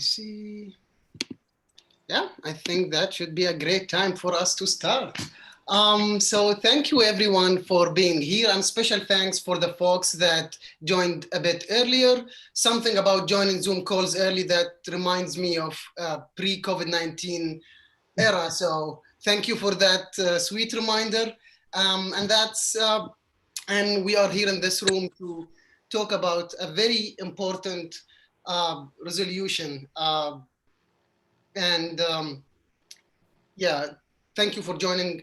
See. Yeah, I think that should be a great time for us to start. So thank you everyone for being here, and special thanks for the folks that joined a bit earlier. Something about joining Zoom calls early that reminds me of pre-COVID-19 era. So thank you for that sweet reminder. And we are here in this room to talk about a very important resolution. And yeah, thank you for joining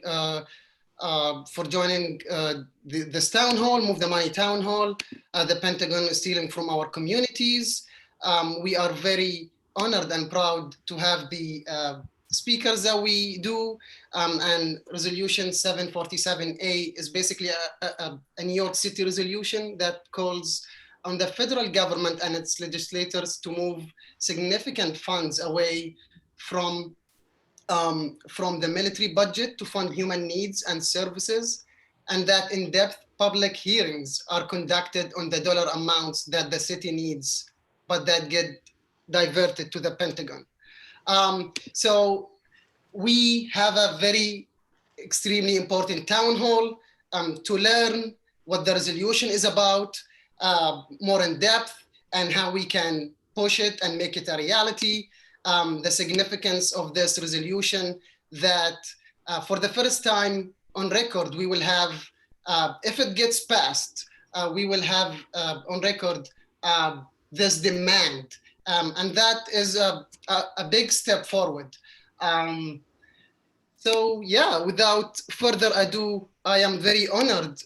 this town hall, Move the Money town hall. The Pentagon is stealing from our communities. We are very honored and proud to have the speakers that we do. And Resolution 747A is basically a New York City resolution that calls on the federal government and its legislators to move significant funds away from the military budget to fund human needs and services, and that in-depth public hearings are conducted on the dollar amounts that the city needs, but that get diverted to the Pentagon. So we have a very extremely important town hall to learn what the resolution is about more in depth, and how we can push it and make it a reality. The significance of this resolution, that for the first time on record, we will have, if it gets passed, we will have on record this demand. And that is a big step forward. So yeah, without further ado, I am very honored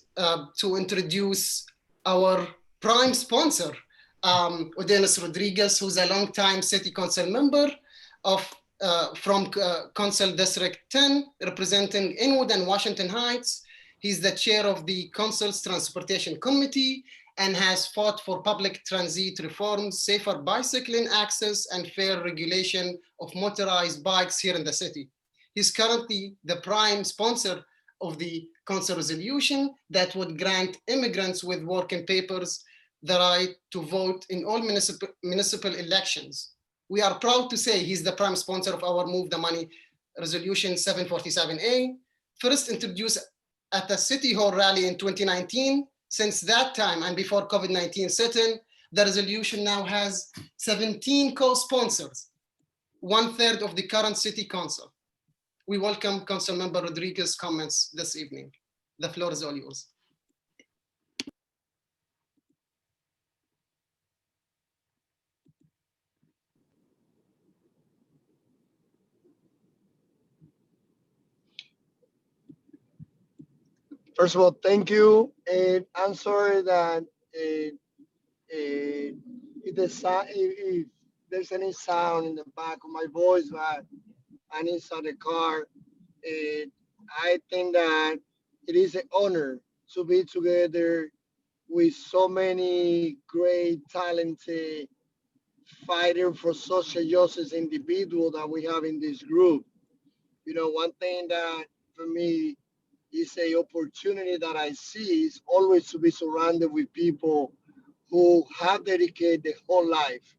to introduce our prime sponsor, Odenis Rodriguez, who's a longtime city council member from Council District 10, representing Inwood and Washington Heights. He's the chair of the council's transportation committee and has fought for public transit reforms, safer bicycling access, and fair regulation of motorized bikes here in the city. He's currently the prime sponsor of the council resolution that would grant immigrants with working papers the right to vote in all municipal elections. We are proud to say he's the prime sponsor of our Move the Money Resolution 747A, first introduced at a City Hall rally in 2019. Since that time, and before COVID-19 set in, the resolution now has 17 co-sponsors, 1/3 of the current city council. We welcome Councilmember Rodriguez's comments this evening. The floor is all yours. First of all, thank you. And I'm sorry that if there's any sound in the back of my voice, but I'm inside the car. I think that it is an honor to be together with so many great, talented fighter for social justice individuals that we have in this group. You know, one thing that for me is a opportunity that I see is always to be surrounded with people who have dedicated their whole life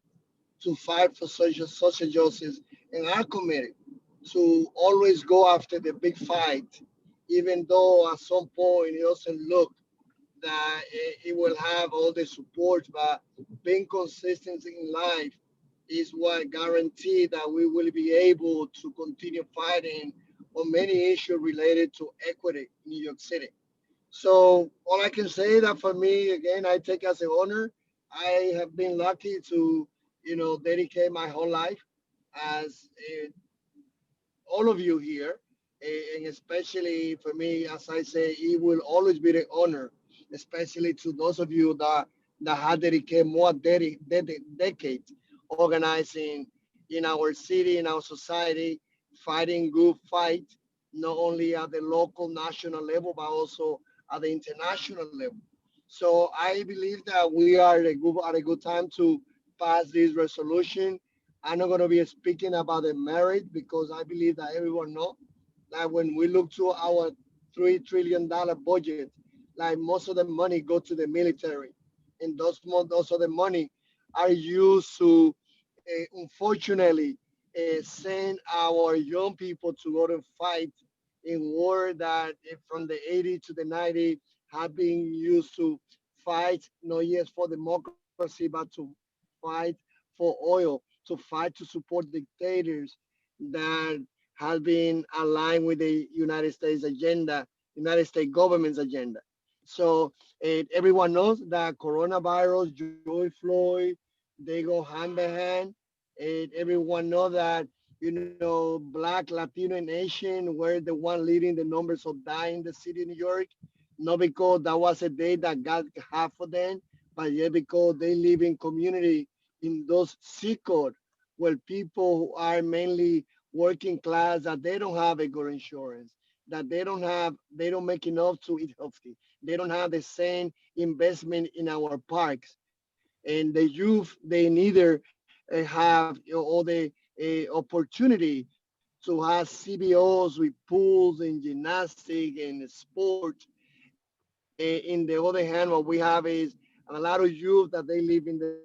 to fight for social justice and are committed to always go after the big fight, even though at some point it doesn't look that it will have all the support, but being consistent in life is what guarantees that we will be able to continue fighting on many issues related to equity in New York City. So all I can say that for me, again, I take as an honor. I have been lucky to, dedicate my whole life as all of you here, and especially for me, as I say, it will always be an honor, especially to those of you that have dedicated more decades organizing in our city, in our society, fighting good fight, not only at the local, national level, but also at the international level. So I believe that we are at a good time to pass this resolution. I'm not going to be speaking about the merit because I believe that everyone knows that when we look to our $3 trillion budget, like most of the money go to the military, and those of the money are used to unfortunately send our young people to go to fight in war that from the 80s to the 90s have been used to fight not just for democracy but to fight for oil, to fight to support dictators that have been aligned with the United States agenda, United States government's agenda. So everyone knows that coronavirus, George Floyd, they go hand by hand. And everyone know that Black, Latino, and Asian were the one leading the numbers of dying in the city of New York. Not because that was a day that God had for them, but yet because they live in community in those zip code where people who are mainly working class that they don't have a good insurance, that they don't make enough to eat healthy. They don't have the same investment in our parks. And the youth, they neither have all the opportunity to have CBOs with pools and gymnastic and sport. In the other hand, what we have is a lot of youth that they live in the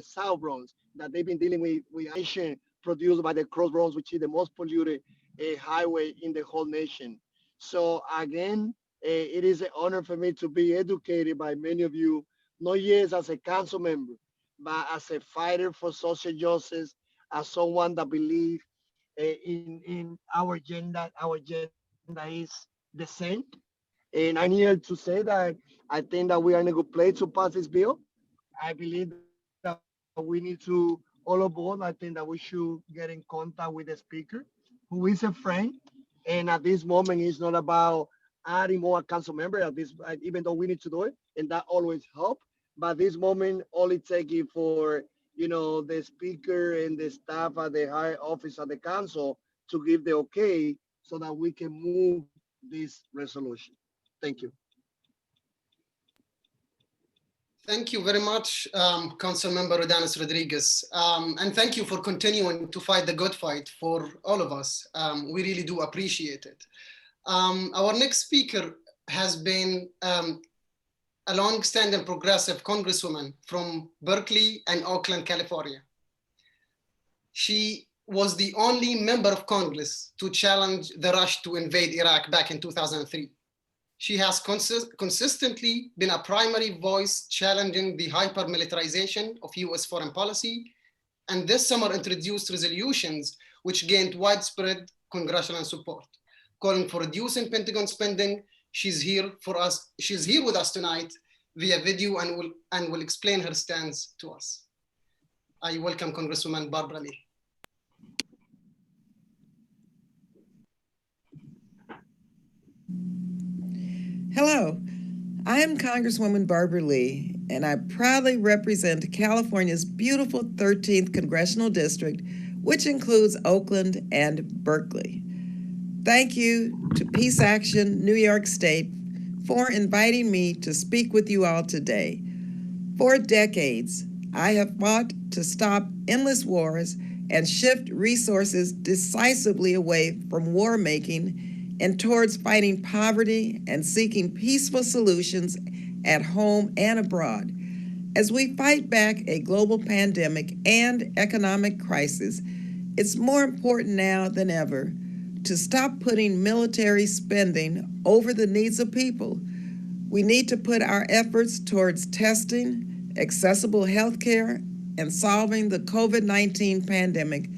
South Bronx, that they've been dealing with pollution produced by the Cross Bronx, which is the most polluted highway in the whole nation. So again, it is an honor for me to be educated by many of you, not just as a council member, but as a fighter for social justice, as someone that believes in our agenda is the same. And I'm here to say that I think that we are in a good place to pass this bill. I believe that we need to, all of us, I think that we should get in contact with the speaker, who is a friend. And at this moment, it's not about adding more council member at this, even though we need to do it, and that always help. But this moment, all it takes is for the speaker and the staff at the higher office of the council to give the okay so that we can move this resolution. Thank you. Thank you very much, Council Member Rodanis Rodriguez. And thank you for continuing to fight the good fight for all of us. We really do appreciate it. Our next speaker has been a long-standing progressive congresswoman from Berkeley and Oakland, California. She was the only member of Congress to challenge the rush to invade Iraq back in 2003. She has consistently been a primary voice challenging the hyper-militarization of US foreign policy, and this summer introduced resolutions which gained widespread congressional support, calling for reducing Pentagon spending. She's here with us tonight via video and will explain her stance to us. I welcome Congresswoman Barbara Lee. Hello, I am Congresswoman Barbara Lee, and I proudly represent California's beautiful 13th Congressional District, which includes Oakland and Berkeley. Thank you to Peace Action New York State for inviting me to speak with you all today. For decades, I have fought to stop endless wars and shift resources decisively away from war making and towards fighting poverty and seeking peaceful solutions at home and abroad. As we fight back a global pandemic and economic crisis, it's more important now than ever to stop putting military spending over the needs of people. We need to put our efforts towards testing, accessible health care, and solving the COVID-19 pandemic,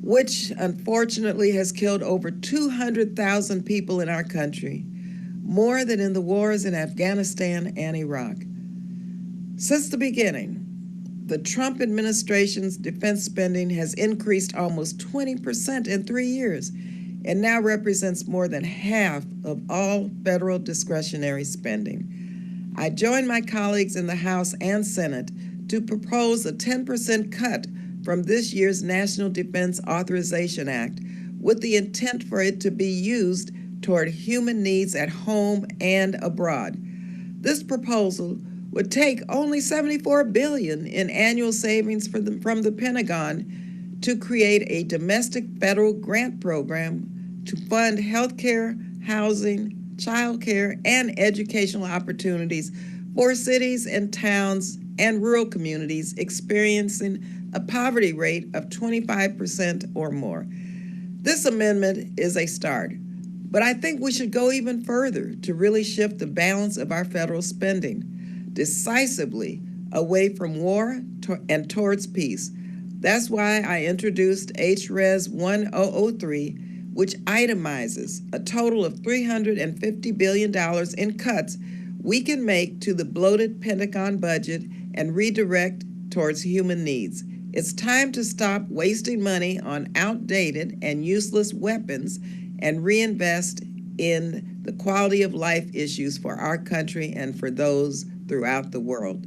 which unfortunately has killed over 200,000 people in our country, more than in the wars in Afghanistan and Iraq. Since the beginning, the Trump administration's defense spending has increased almost 20% in 3 years and now represents more than half of all federal discretionary spending. I joined my colleagues in the House and Senate to propose a 10% cut from this year's National Defense Authorization Act with the intent for it to be used toward human needs at home and abroad. This proposal would take only $74 billion in annual savings from the Pentagon to create a domestic federal grant program to fund health care, housing, child care, and educational opportunities for cities and towns and rural communities experiencing a poverty rate of 25% or more. This amendment is a start, but I think we should go even further to really shift the balance of our federal spending decisively away from war and towards peace. That's why I introduced HRES 1003, which itemizes a total of $350 billion in cuts we can make to the bloated Pentagon budget and redirect towards human needs. It's time to stop wasting money on outdated and useless weapons and reinvest in the quality of life issues for our country and for those throughout the world.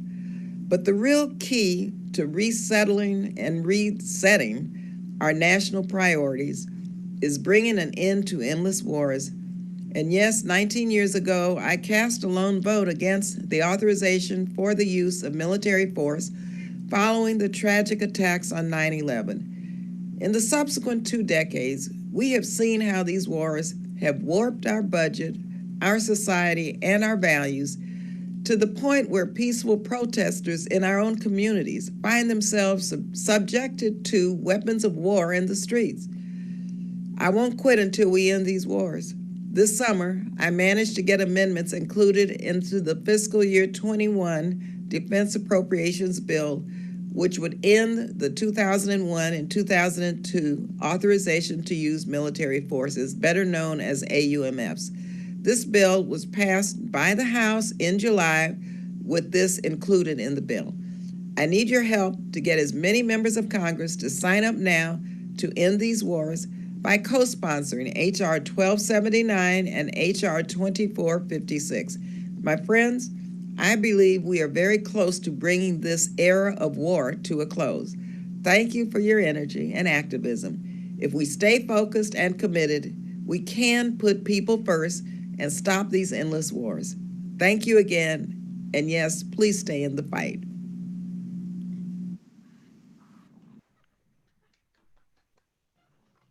But the real key to resettling and resetting our national priorities is bringing an end to endless wars. And yes, 19 years ago, I cast a lone vote against the authorization for the use of military force following the tragic attacks on 9/11. In the subsequent 2 decades, we have seen how these wars have warped our budget, our society, and our values to the point where peaceful protesters in our own communities find themselves subjected to weapons of war in the streets. I won't quit until we end these wars. This summer, I managed to get amendments included into the fiscal year 21 Defense Appropriations Bill, which would end the 2001 and 2002 authorization to use military forces, better known as AUMFs. This bill was passed by the House in July with this included in the bill. I need your help to get as many members of Congress to sign up now to end these wars by co-sponsoring H.R. 1279 and H.R. 2456. My friends, I believe we are very close to bringing this era of war to a close. Thank you for your energy and activism. If we stay focused and committed, we can put people first and stop these endless wars. Thank you again, and yes, please stay in the fight.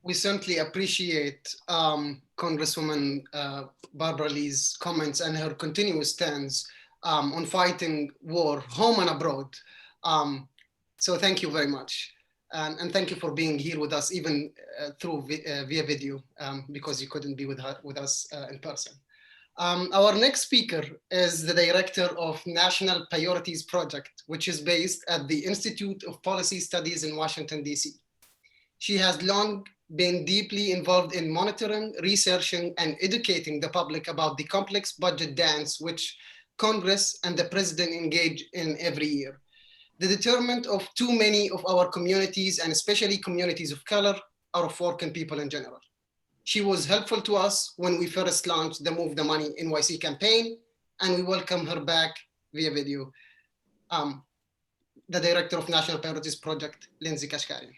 We certainly appreciate Congresswoman Barbara Lee's comments and her continuous stance on fighting war, home and abroad. So thank you very much. And thank you for being here with us, even through via video, because you couldn't be with us in person. Our next speaker is the director of National Priorities Project, which is based at the Institute of Policy Studies in Washington, D.C. She has long been deeply involved in monitoring, researching, and educating the public about the complex budget dance which Congress and the President engage in every year. The determinant of too many of our communities, and especially communities of color, or of working people in general. She was helpful to us when we first launched the Move the Money NYC campaign, and we welcome her back via video. The Director of National Priorities Project, Lindsay Koshgarian.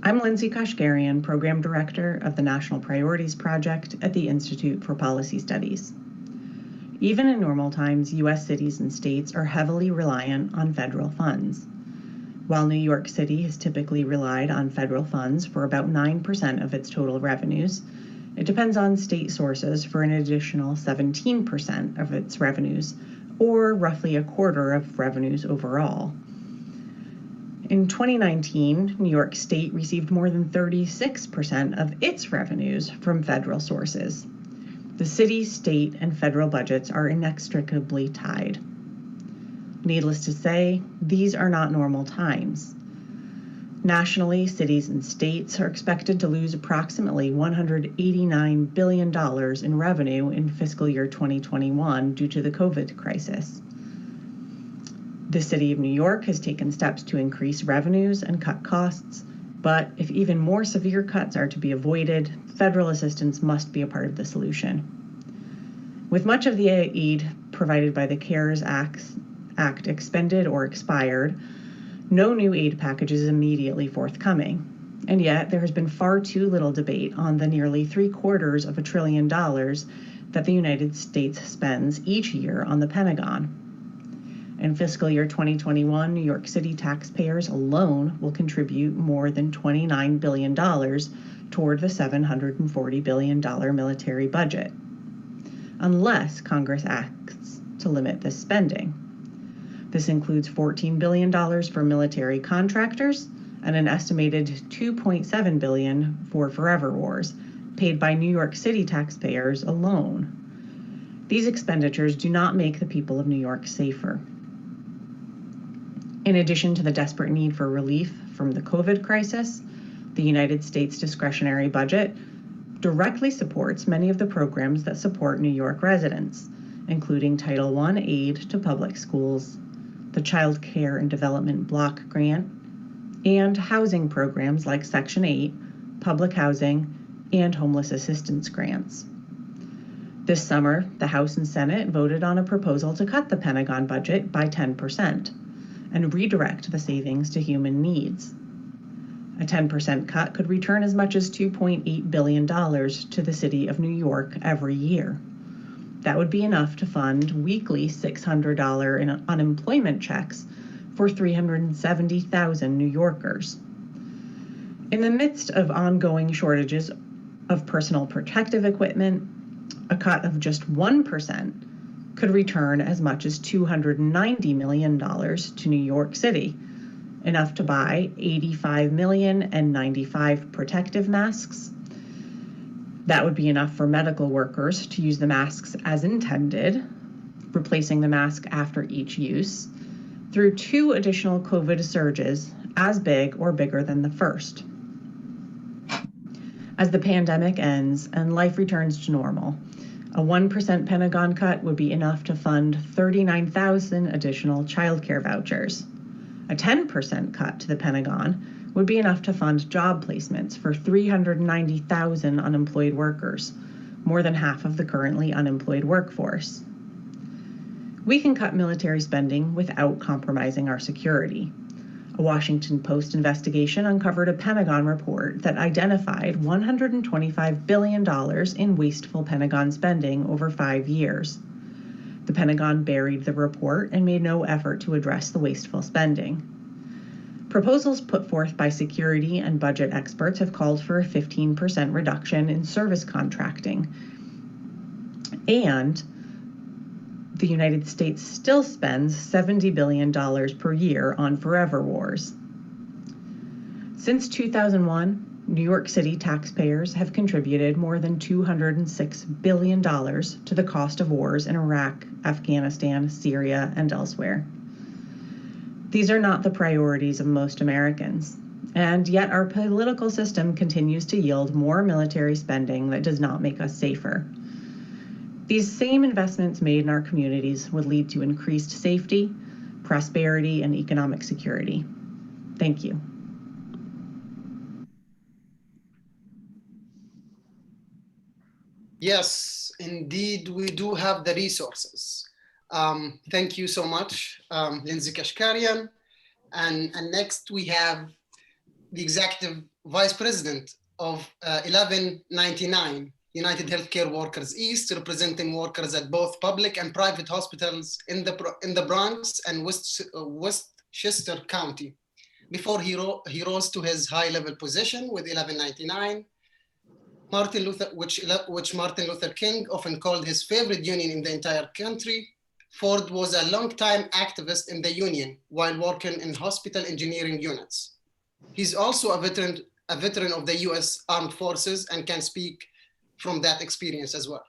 I'm Lindsay Koshgarian, Program Director of the National Priorities Project at the Institute for Policy Studies. Even in normal times, U.S. cities and states are heavily reliant on federal funds. While New York City has typically relied on federal funds for about 9% of its total revenues, it depends on state sources for an additional 17% of its revenues, or roughly a quarter of revenues overall. In 2019, New York State received more than 36% of its revenues from federal sources. The city, state, and federal budgets are inextricably tied. Needless to say, these are not normal times. Nationally, cities and states are expected to lose approximately $189 billion in revenue in fiscal year 2021 due to the COVID crisis. The City of New York has taken steps to increase revenues and cut costs, but if even more severe cuts are to be avoided, federal assistance must be a part of the solution. With much of the aid provided by the CARES Act expended or expired, no new aid package is immediately forthcoming. And yet, there has been far too little debate on the nearly $750 billion that the United States spends each year on the Pentagon. In fiscal year 2021, New York City taxpayers alone will contribute more than $29 billion toward the $740 billion military budget, unless Congress acts to limit this spending. This includes $14 billion for military contractors and an estimated $2.7 billion for forever wars, paid by New York City taxpayers alone. These expenditures do not make the people of New York safer. In addition to the desperate need for relief from the COVID crisis, the United States discretionary budget directly supports many of the programs that support New York residents, including Title I aid to public schools, the Child Care and Development Block Grant, and housing programs like Section 8, public housing, and homeless assistance grants. This summer, the House and Senate voted on a proposal to cut the Pentagon budget by 10% and redirect the savings to human needs. A 10% cut could return as much as $2.8 billion to the city of New York every year. That would be enough to fund weekly $600 in unemployment checks for 370,000 New Yorkers. In the midst of ongoing shortages of personal protective equipment, a cut of just 1% could return as much as $290 million to New York City, enough to buy 85 million N95 protective masks. That would be enough for medical workers to use the masks as intended, replacing the mask after each use, through 2 additional COVID surges as big or bigger than the first. As the pandemic ends and life returns to normal, a 1% Pentagon cut would be enough to fund 39,000 additional childcare vouchers. A 10% cut to the Pentagon would be enough to fund job placements for 390,000 unemployed workers, more than half of the currently unemployed workforce. We can cut military spending without compromising our security. A Washington Post investigation uncovered a Pentagon report that identified $125 billion in wasteful Pentagon spending over 5 years. The Pentagon buried the report and made no effort to address the wasteful spending. Proposals put forth by security and budget experts have called for a 15% reduction in service contracting. And the United States still spends $70 billion per year on forever wars. Since 2001, New York City taxpayers have contributed more than $206 billion to the cost of wars in Iraq, Afghanistan, Syria, and elsewhere. These are not the priorities of most Americans, and yet our political system continues to yield more military spending that does not make us safer. These same investments made in our communities would lead to increased safety, prosperity, and economic security. Thank you. Yes, indeed, we do have the resources. Thank you so much, Lindsay Koshgarian. And next we have the Executive Vice President of 1199, United Healthcare Workers East, representing workers at both public and private hospitals in the Bronx and Westchester County. Before he rose to his high-level position with 1199, which Martin Luther King often called his favorite union in the entire country, Forde was a long-time activist in the union while working in hospital engineering units. He's also a veteran of the US Armed Forces and can speak from that experience as well.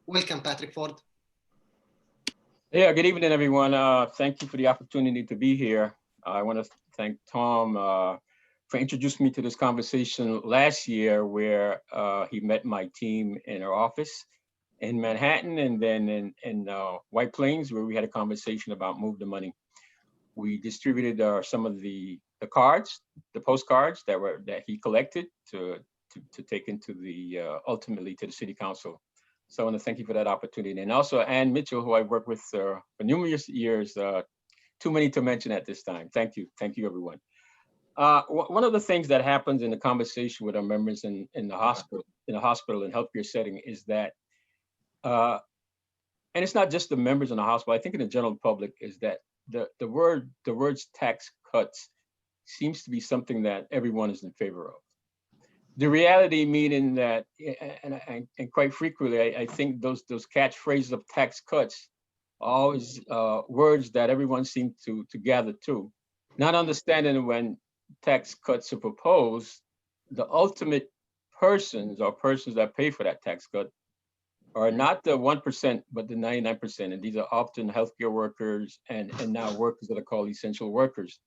Welcome, Patrick Forde. Yeah, good evening, everyone. Thank you for the opportunity to be here. I want to thank Tom for introducing me to this conversation last year where he met my team in our office in Manhattan and then in White Plains, where we had a conversation about Move the Money. We distributed some of the cards, the postcards that he collected to take into the ultimately to the city council. So I want to thank you for that opportunity. And also Ann Mitchell, who I've worked with for numerous years, too many to mention at this time. Thank you, everyone. One of the things that happens in the conversation with our members in the hospital and healthcare setting is that, and it's not just the members in the hospital, I think in the general public, is that the words tax cuts seems to be something that everyone is in favor of. The reality meaning that, and quite frequently, I think those catchphrases of tax cuts are always words that everyone seems to gather to, not understanding when tax cuts are proposed, the ultimate persons that pay for that tax cut are not the 1%, but the 99%. And these are often healthcare workers and now workers that are called essential workers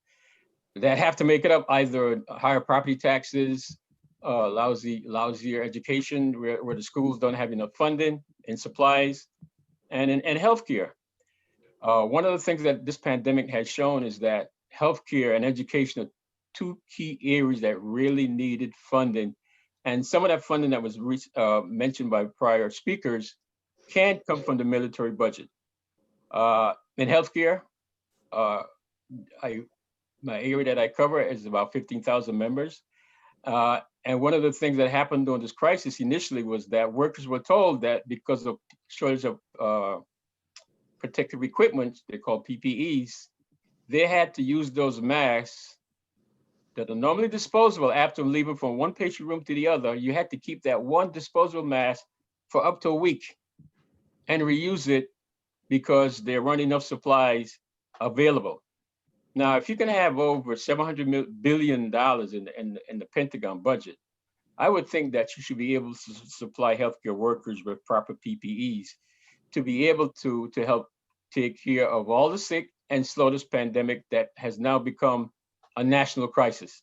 that have to make it up, either higher property taxes, lousier education where the schools don't have enough funding and supplies, and healthcare. One of the things that this pandemic has shown is that healthcare and education are two key areas that really needed funding. And some of that funding that was mentioned by prior speakers can't come from the military budget. In healthcare, my area that I cover is about 15,000 members. And one of the things that happened during this crisis initially was that workers were told that because of shortage of protective equipment, they call PPEs, they had to use those masks that are normally disposable after leaving from one patient room to the other. You had to keep that one disposable mask for up to a week and reuse it because there weren't enough supplies available. Now, if you can have over $700 billion in the Pentagon budget, I would think that you should be able to supply healthcare workers with proper PPEs to be able to help take care of all the sick and slow this pandemic that has now become a national crisis.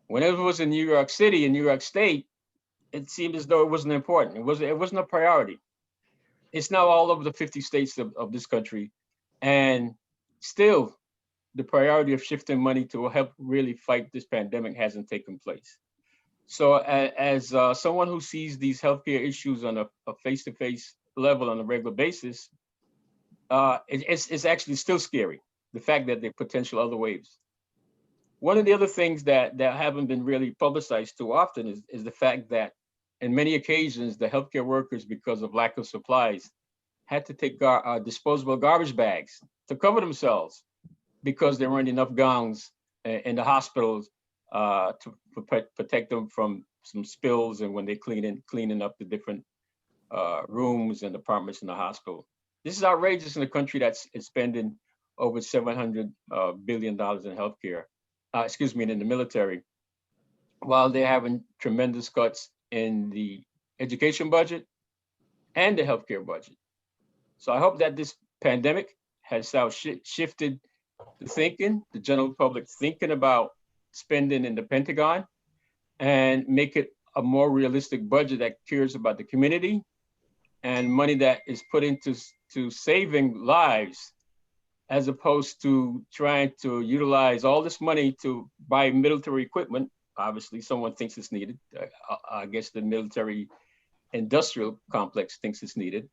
Whenever it was in New York City and New York State, it seemed as though it wasn't important. It wasn't a priority. It's now all over the 50 states of this country, and still the priority of shifting money to help really fight this pandemic hasn't taken place. So as someone who sees these healthcare issues on a face-to-face level on a regular basis, it's actually still scary, the fact that there are potential other waves. One of the other things that haven't been really publicized too often is the fact that in many occasions, the healthcare workers, because of lack of supplies, had to take disposable garbage bags to cover themselves because there weren't enough gowns in the hospitals to protect them from some spills and when they're cleaning up the different rooms and apartments in the hospital. This is outrageous in a country that's spending over $700 billion in healthcare, in the military, while they're having tremendous cuts in the education budget and the healthcare budget. So I hope that this pandemic has now shifted the general public thinking about spending in the Pentagon and make it a more realistic budget that cares about the community and money that is put into saving lives, as opposed to trying to utilize all this money to buy military equipment. Obviously, someone thinks it's needed. I guess the military industrial complex thinks it's needed.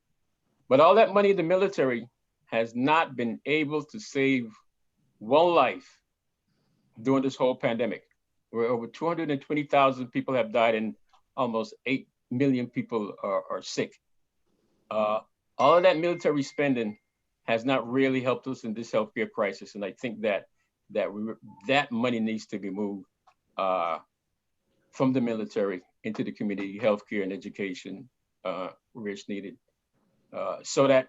But all that money in the military has not been able to save one life during this whole pandemic, where over 220,000 people have died and almost 8 million people are sick. All of that military spending has not really helped us in this healthcare crisis. And I think that money needs to be moved from the military into the community, healthcare and education, where it's needed. So that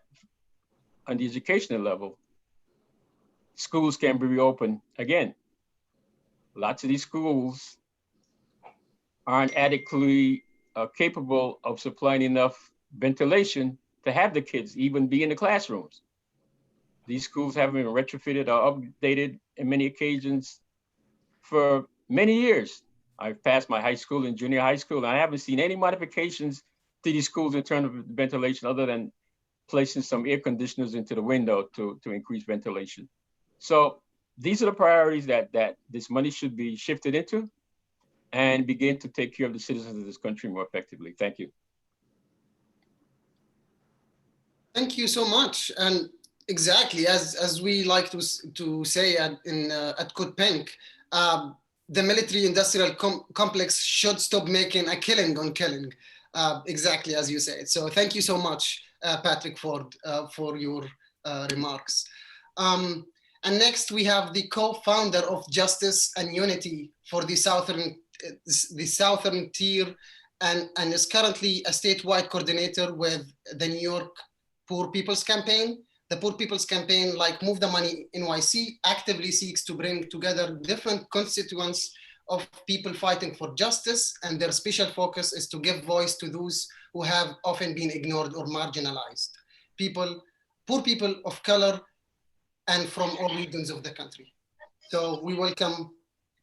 on the educational level, schools can be reopened again. Lots of these schools aren't adequately capable of supplying enough ventilation to have the kids even be in the classrooms. These schools haven't been retrofitted or updated in many occasions for many years. I've passed my high school and junior high school, and I haven't seen any modifications to these schools in terms of ventilation other than placing some air conditioners into the window to increase ventilation. So these are the priorities that this money should be shifted into and begin to take care of the citizens of this country more effectively. Thank you. Thank you so much. And exactly, as we like to say at CodePink, the military-industrial complex should stop making a killing on killing, exactly as you said. So thank you so much, Patrick Forde, for your remarks. And next, we have the co-founder of Justice and Unity for the Southern Tier, and is currently a statewide coordinator with the New York Poor People's Campaign. The Poor People's Campaign, like Move the Money NYC, actively seeks to bring together different constituents of people fighting for justice, and their special focus is to give voice to those who have often been ignored or marginalized. Poor people of color, and from all regions of the country. So we welcome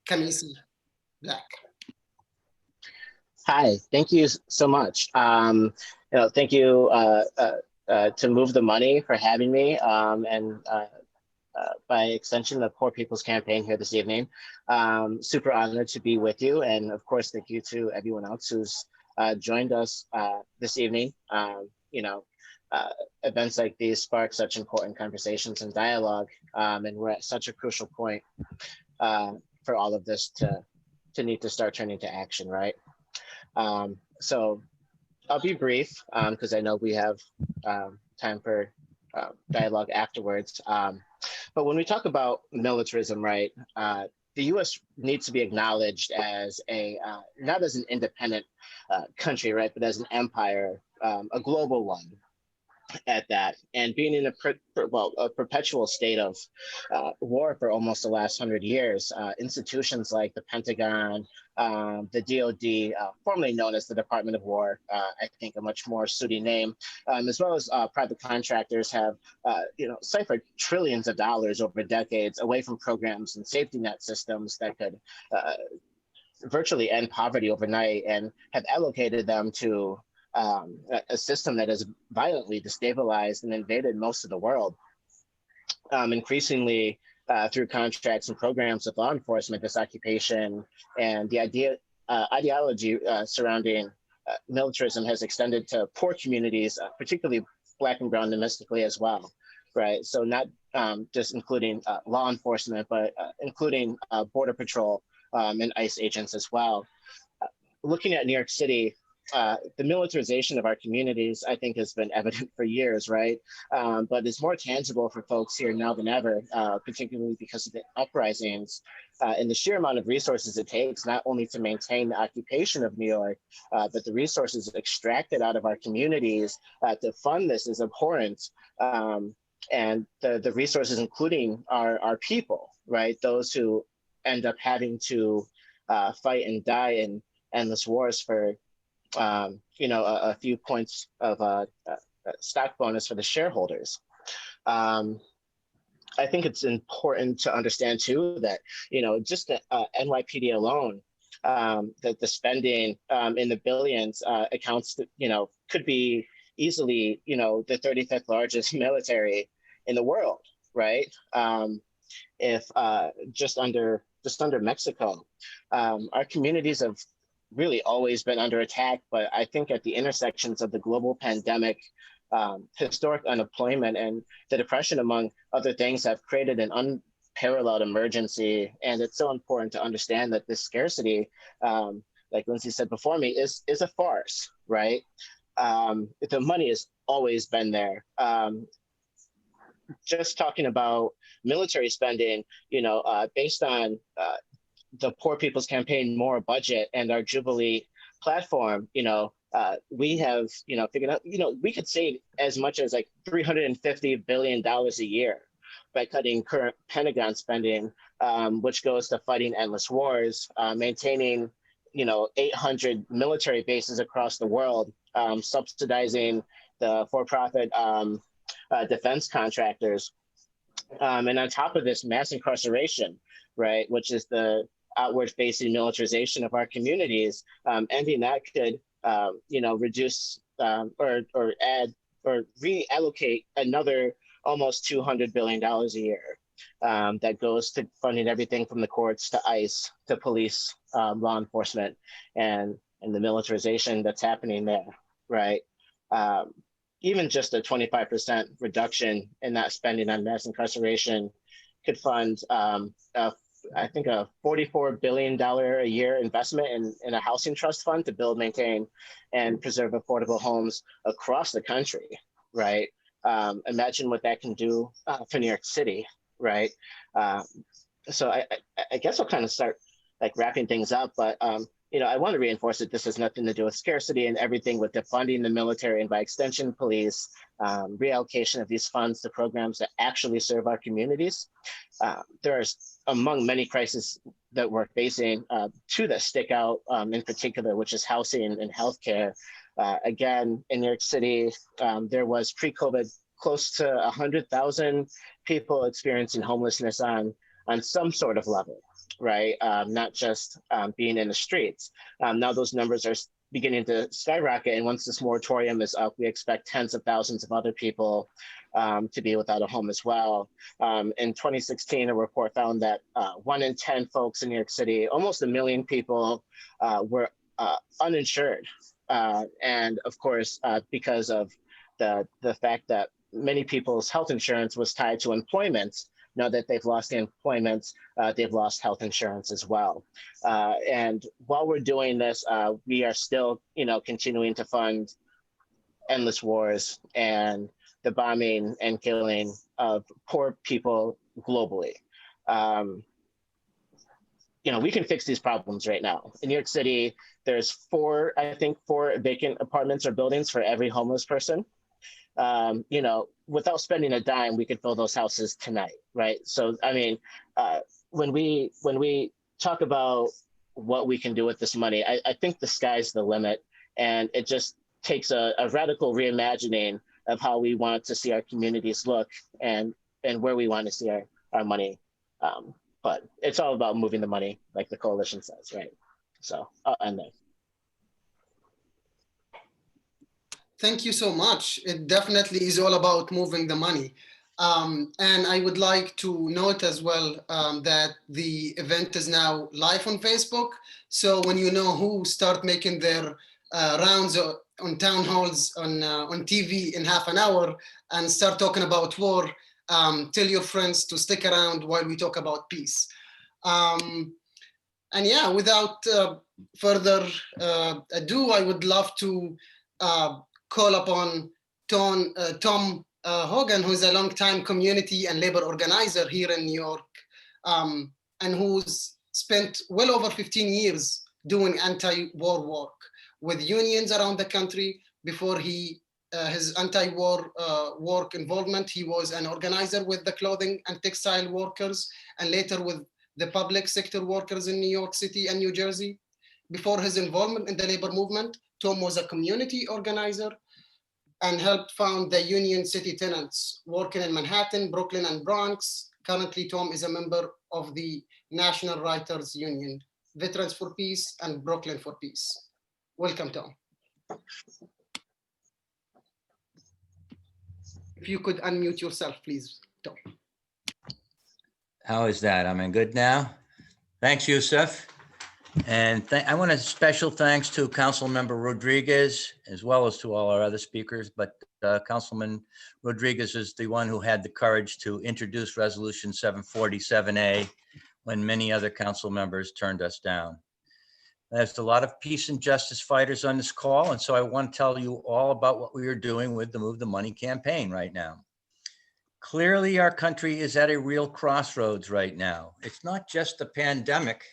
Khamesi back. Hi, thank you so much. Thank you to Move the Money for having me, and by extension, the Poor People's Campaign here this evening. Super honored to be with you, and of course, thank you to everyone else who's joined us this evening. Events like these spark such important conversations and dialogue, and we're at such a crucial point for all of this to need to start turning to action, right? So I'll be brief because I know we have time for dialogue afterwards. But when we talk about militarism, right, the U.S. needs to be acknowledged as not as an independent country, right, but as an empire, a global one at that, and being in a perpetual state of war for almost the last 100 years. Institutions like the Pentagon, the DoD, formerly known as the Department of War, I think a much more suiting name, as well as private contractors have, ciphered trillions of dollars over decades away from programs and safety net systems that could virtually end poverty overnight, and have allocated them to a system that has violently destabilized and invaded most of the world. Increasingly, through contracts and programs with law enforcement, this occupation and the ideology surrounding militarism has extended to poor communities, particularly Black and brown domestically as well, right? So not just including law enforcement, but including Border Patrol and ICE agents as well. Looking at New York City, the militarization of our communities, I think, has been evident for years, right? But it's more tangible for folks here now than ever, particularly because of the uprisings and the sheer amount of resources it takes, not only to maintain the occupation of New York, but the resources extracted out of our communities to fund this is abhorrent. And the resources, including our people, right? Those who end up having to fight and die in endless wars for a few points of stock bonus for the shareholders. I think it's important to understand too that, just the NYPD alone, that the spending in the billions accounts to, could be easily, the 35th largest military in the world, right? If just under Mexico, our communities have really always been under attack, but I think at the intersections of the global pandemic, historic unemployment, and the depression, among other things, have created an unparalleled emergency. And it's so important to understand that this scarcity, like Lindsay said before me, is a farce, right? The money has always been there. Just talking about military spending, based on the Poor People's Campaign More budget and our Jubilee platform, we have, figured out, we could save as much as like $350 billion a year by cutting current Pentagon spending, which goes to fighting endless wars, maintaining, 800 military bases across the world, subsidizing the for-profit defense contractors. And on top of this, mass incarceration, right, which is the outward-facing militarization of our communities, ending that could, reduce or add or reallocate another almost $200 billion a year that goes to funding everything from the courts to ICE to police, law enforcement, and the militarization that's happening there, right? Even just a 25% reduction in that spending on mass incarceration could fund I think a $44 billion a year investment in a housing trust fund to build, maintain, and preserve affordable homes across the country, right? Imagine what that can do for New York City, right? So I guess I'll kind of start like wrapping things up, but I want to reinforce that this has nothing to do with scarcity and everything with defunding the military and by extension police, reallocation of these funds to programs that actually serve our communities. There are among many crises that we're facing, two that stick out in particular, which is housing and healthcare. Again, in New York City, there was pre-COVID close to 100,000 people experiencing homelessness on some sort of level, right? Not just being in the streets. Now those numbers are beginning to skyrocket, and once this moratorium is up, we expect tens of thousands of other people to be without a home as well. In 2016, a report found that 1 in 10 folks in New York City, almost 1 million people, were uninsured. And of course, because of the fact that many people's health insurance was tied to employment, now that they've lost the employment, they've lost health insurance as well. And while we're doing this, we are still, continuing to fund endless wars and the bombing and killing of poor people globally. We can fix these problems right now. In New York City, there's 4 vacant apartments or buildings for every homeless person. Without spending a dime, we could fill those houses tonight, right? So, when we talk about what we can do with this money, I think the sky's the limit, and it just takes a radical reimagining of how we want to see our communities look and where we want to see our money. But it's all about moving the money, like the coalition says, right? So I'll end there. Thank you so much. It definitely is all about moving the money. And I would like to note as well that the event is now live on Facebook. So when you know who start making their rounds on town halls on TV in half an hour and start talking about war, tell your friends to stick around while we talk about peace. And yeah, without further ado, I would love to call upon Tom Hogan, who's a longtime community and labor organizer here in New York, and who's spent well over 15 years doing anti-war work with unions around the country. Before his anti-war work involvement, he was an organizer with the clothing and textile workers, and later with the public sector workers in New York City and New Jersey. Before his involvement in the labor movement, Tom was a community organizer and helped found the Union City Tenants working in Manhattan, Brooklyn, and Bronx. Currently, Tom is a member of the National Writers Union, Veterans for Peace, and Brooklyn for Peace. Welcome, Tom. If you could unmute yourself, please, Tom. How is that? Am I good now? Thanks, Yousef. And I want a special thanks to Councilmember Rodriguez, as well as to all our other speakers, but Councilman Rodriguez is the one who had the courage to introduce Resolution 747A when many other council members turned us down. There's a lot of peace and justice fighters on this call, and so I want to tell you all about what we are doing with the Move the Money campaign right now. Clearly, our country is at a real crossroads right now. It's not just the pandemic,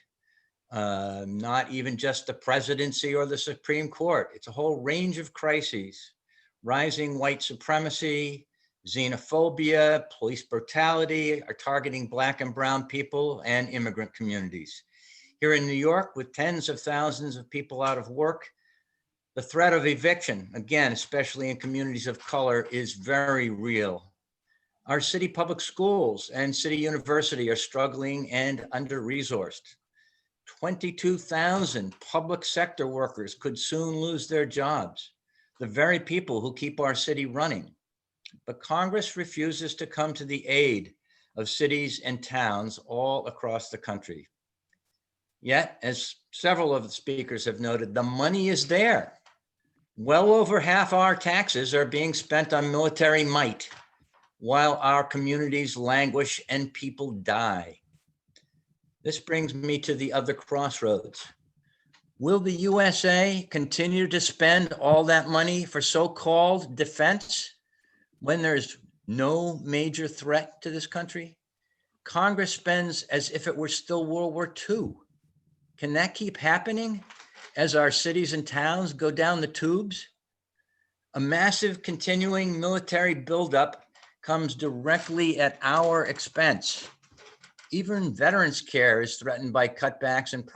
not even just the presidency or the Supreme Court. It's a whole range of crises: rising white supremacy, xenophobia, police brutality are targeting Black and brown people and immigrant communities. Here in New York, with tens of thousands of people out of work, the threat of eviction, again, especially in communities of color, is very real. Our city public schools and city university are struggling and under-resourced. 22,000 public sector workers could soon lose their jobs, the very people who keep our city running. But Congress refuses to come to the aid of cities and towns all across the country. Yet, as several of the speakers have noted, the money is there. Well over half our taxes are being spent on military might, while our communities languish and people die. This brings me to the other crossroads. Will the USA continue to spend all that money for so-called defense when there's no major threat to this country? Congress spends as if it were still World War II. Can that keep happening as our cities and towns go down the tubes? A massive continuing military buildup comes directly at our expense. Even veterans care is threatened by cutbacks and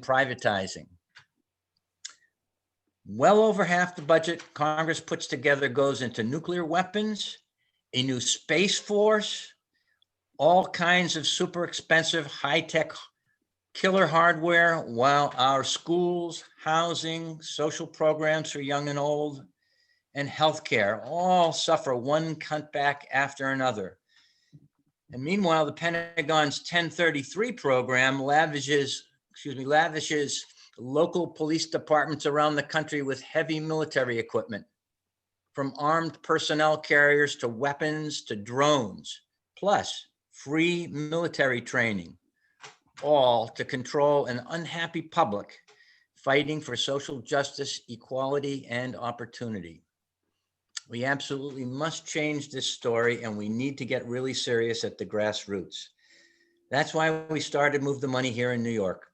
privatizing. Well over half the budget Congress puts together goes into nuclear weapons, a new space force, all kinds of super expensive high-tech killer hardware, while our schools, housing, social programs for young and old, and healthcare all suffer one cutback after another. And meanwhile, the Pentagon's 1033 program lavishes local police departments around the country with heavy military equipment, from armed personnel carriers to weapons to drones, plus free military training, all to control an unhappy public fighting for social justice, equality, and opportunity. We absolutely must change this story, and we need to get really serious at the grassroots. That's why we started Move the Money here in New York.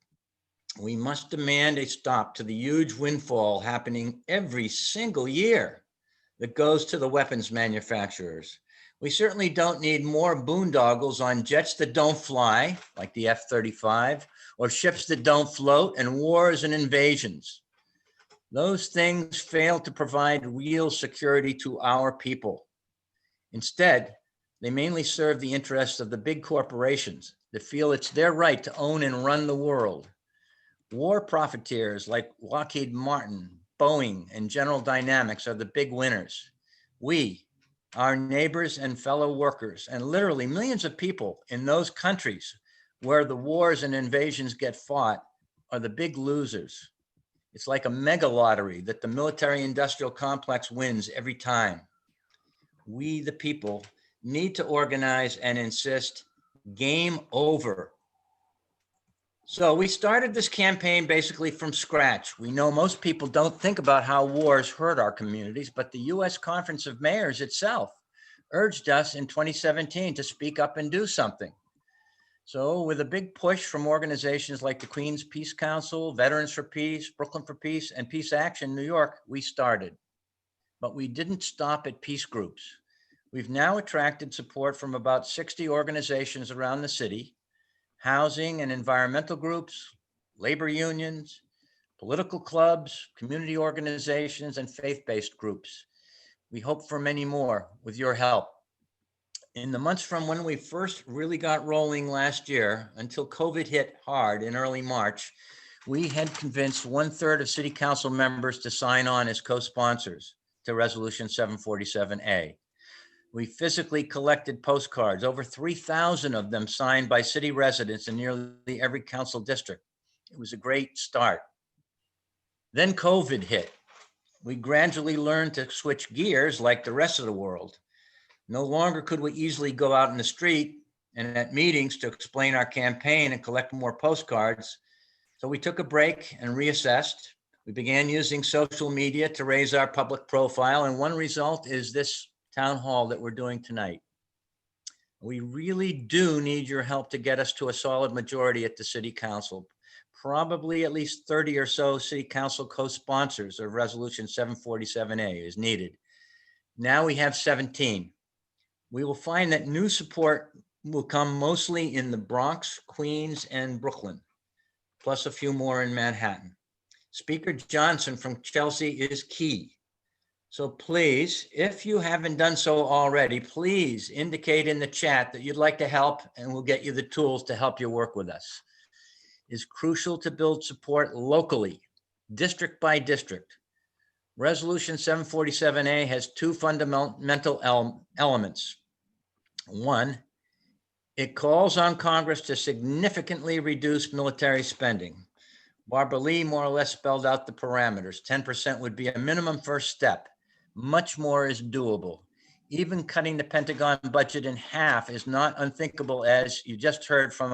We must demand a stop to the huge windfall happening every single year that goes to the weapons manufacturers. We certainly don't need more boondoggles on jets that don't fly, like the F-35, or ships that don't float, and wars and invasions. Those things fail to provide real security to our people. Instead, they mainly serve the interests of the big corporations that feel it's their right to own and run the world. War profiteers like Lockheed Martin, Boeing, and General Dynamics are the big winners. We, our neighbors and fellow workers, and literally millions of people in those countries where the wars and invasions get fought, are the big losers. It's like a mega lottery that the military-industrial complex wins every time. We, the people, need to organize and insist, game over. So we started this campaign basically from scratch. We know most people don't think about how wars hurt our communities, but the U.S. Conference of Mayors itself urged us in 2017 to speak up and do something. So with a big push from organizations like the Queen's Peace Council, Veterans for Peace, Brooklyn for Peace, and Peace Action New York, we started. But we didn't stop at peace groups. We've now attracted support from about 60 organizations around the city, housing and environmental groups, labor unions, political clubs, community organizations, and faith-based groups. We hope for many more with your help. In the months from when we first really got rolling last year until COVID hit hard in early March, we had convinced 1/3 of city council members to sign on as co-sponsors to Resolution 747A. We physically collected postcards, over 3,000 of them signed by city residents in nearly every council district. It was a great start. Then COVID hit. We gradually learned to switch gears like the rest of the world. No longer could we easily go out in the street and at meetings to explain our campaign and collect more postcards. So we took a break and reassessed. We began using social media to raise our public profile. And one result is this town hall that we're doing tonight. We really do need your help to get us to a solid majority at the city council. Probably at least 30 or so city council co-sponsors of Resolution 747A is needed. Now we have 17. We will find that new support will come mostly in the Bronx, Queens, and Brooklyn, plus a few more in Manhattan. Speaker Johnson from Chelsea is key. So please, if you haven't done so already, please indicate in the chat that you'd like to help, and we'll get you the tools to help you work with us. It's crucial to build support locally, district by district. Resolution 747A has two fundamental elements. One, it calls on Congress to significantly reduce military spending. Barbara Lee more or less spelled out the parameters. 10% would be a minimum first step. Much more is doable. Even cutting the Pentagon budget in half is not unthinkable, as you just heard from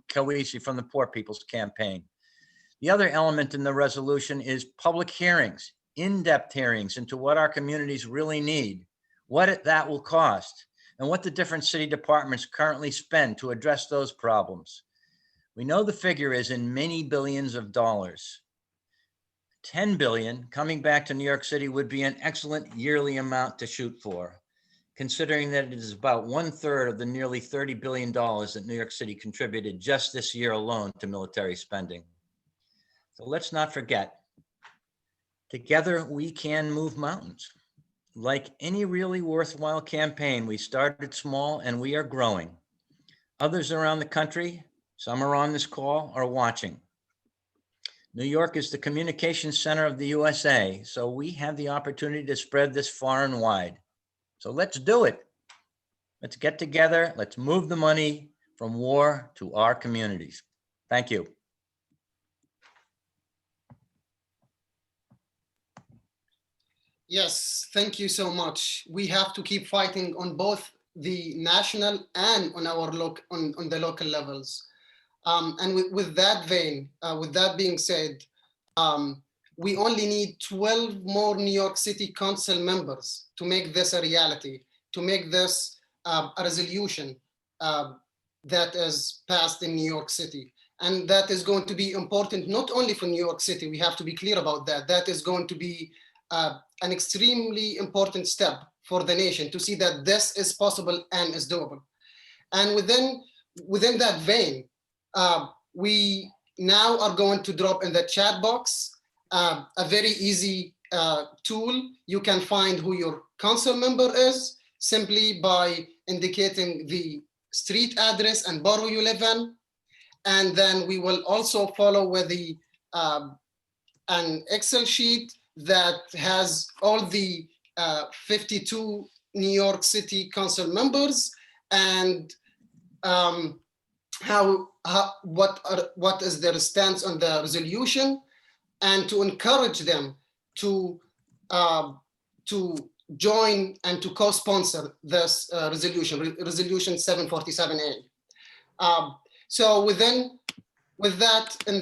Khamesi from the Poor People's Campaign. The other element in the resolution is public hearings, in-depth hearings into what our communities really need, what that will cost, and what the different city departments currently spend to address those problems. We know the figure is in many billions of dollars. 10 billion coming back to New York City would be an excellent yearly amount to shoot for, considering that it is about 1/3 of the nearly $30 billion that New York City contributed just this year alone to military spending. So let's not forget, together we can move mountains. Like any really worthwhile campaign, we started small and we are growing. Others around the country, some are on this call, are watching. New York is the communication center of the USA, so we have the opportunity to spread this far and wide. So let's do it. Let's get together. Let's move the money from war to our communities. Thank you. Yes, thank you so much. We have to keep fighting on both the national and on our on the local levels. And with that vein, with that being said, we only need 12 more New York City Council members to make this a reality, to make this a resolution that is passed in New York City. And that is going to be important not only for New York City, we have to be clear about that. That is going to be an extremely important step for the nation to see that this is possible and is doable. And within that vein, we now are going to drop in the chat box a very easy tool. You can find who your council member is simply by indicating the street address and borough you live in. And then we will also follow with the an Excel sheet that has all the 52 New York City Council members and what is their stance on the resolution, and to encourage them to join and to co-sponsor this resolution 747A. So with that in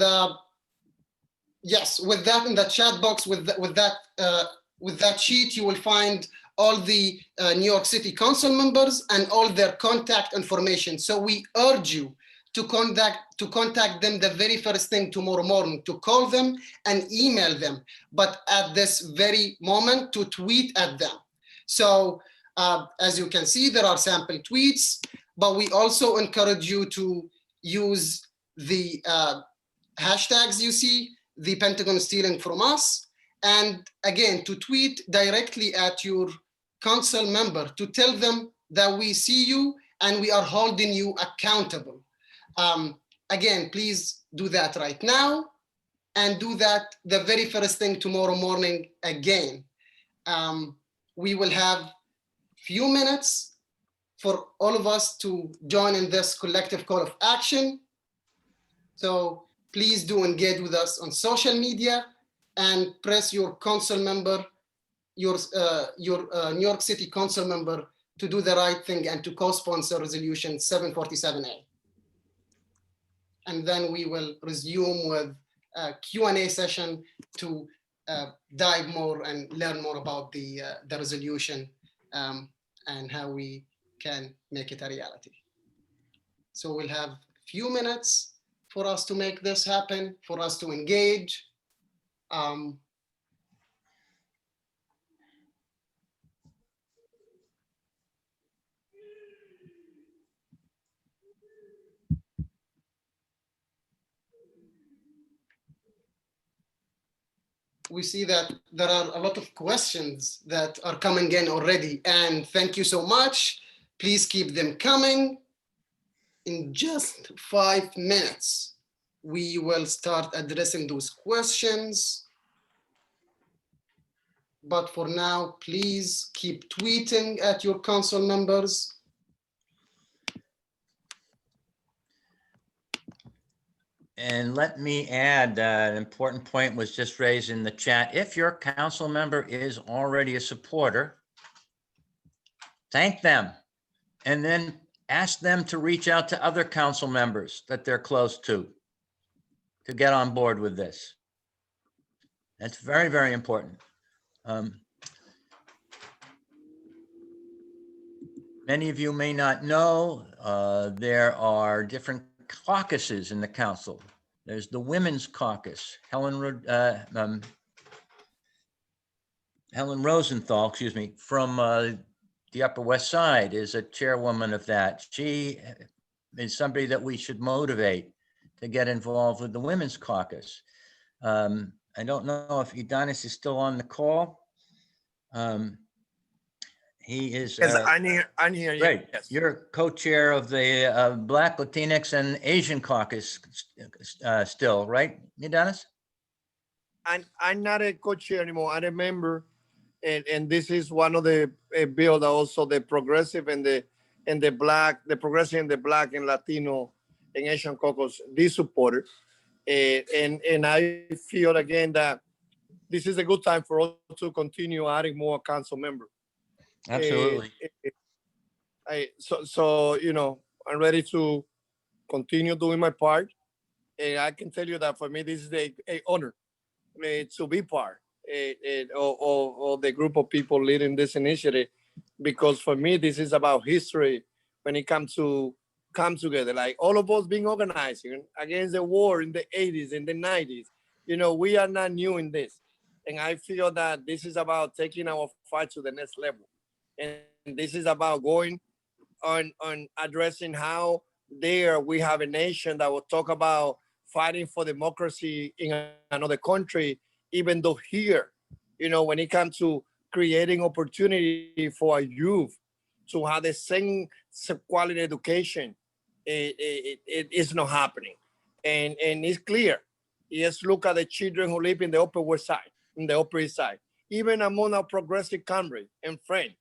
the chat box, with that sheet, you will find all the New York City Council members and all their contact information. So we urge you to contact them the very first thing tomorrow morning, to call them and email them, but at this very moment to tweet at them. So as you can see, there are sample tweets, but we also encourage you to use the hashtags you see, the Pentagon stealing from us, and again, to tweet directly at your council member to tell them that we see you and we are holding you accountable. Again, please do that right now and do that the very first thing tomorrow morning again. We will have few minutes for all of us to join in this collective call of action. So please do engage with us on social media and press your council member, your New York City Council member to do the right thing and to co-sponsor resolution 747A. And then we will resume with a Q&A session to dive more and learn more about the resolution and how we can make it a reality. So we'll have a few minutes for us to make this happen, for us to engage. We see that there are a lot of questions that are coming in already, and thank you so much. Please keep them coming. In just 5 minutes, we will start addressing those questions. But for now, please keep tweeting at your council members. And let me add, an important point was just raised in the chat. If your council member is already a supporter, thank them. And then ask them to reach out to other council members that they're close to get on board with this. That's very, very important. Many of you may not know, there are different caucuses in the council. There's the Women's Caucus. Helen Rosenthal, excuse me, from the Upper West Side is a chairwoman of that. She is somebody that we should motivate to get involved with the Women's Caucus. I don't know if Udonis is still on the call. He is. Yes, I'm here. Great. Yes. You're co-chair of the Black, Latinx, and Asian Caucus still, right, Udonis? I'm not a co-chair anymore. I'm a member, and this is one of the bill that also the progressive and the black, the progressive and the black and Latino and Asian caucus, they supported. And I feel again that this is a good time for us to continue adding more council members. Absolutely. So you know, I'm ready to continue doing my part, and I can tell you that for me this is a honor to be part of the group of people leading this initiative, because for me this is about history when it comes to come together, like all of us being organizing against the war in the 80s and the 90s. You know, we are not new in this, and I feel that this is about taking our fight to the next level, and this is about going on addressing how there we have a nation that will talk about fighting for democracy in another country, even though here, you know, when it comes to creating opportunity for our youth to have the same quality education, it is not happening. And it's clear. Just look at the children who live in the Upper West Side, in the Upper East Side, even among our progressive comrades and friends.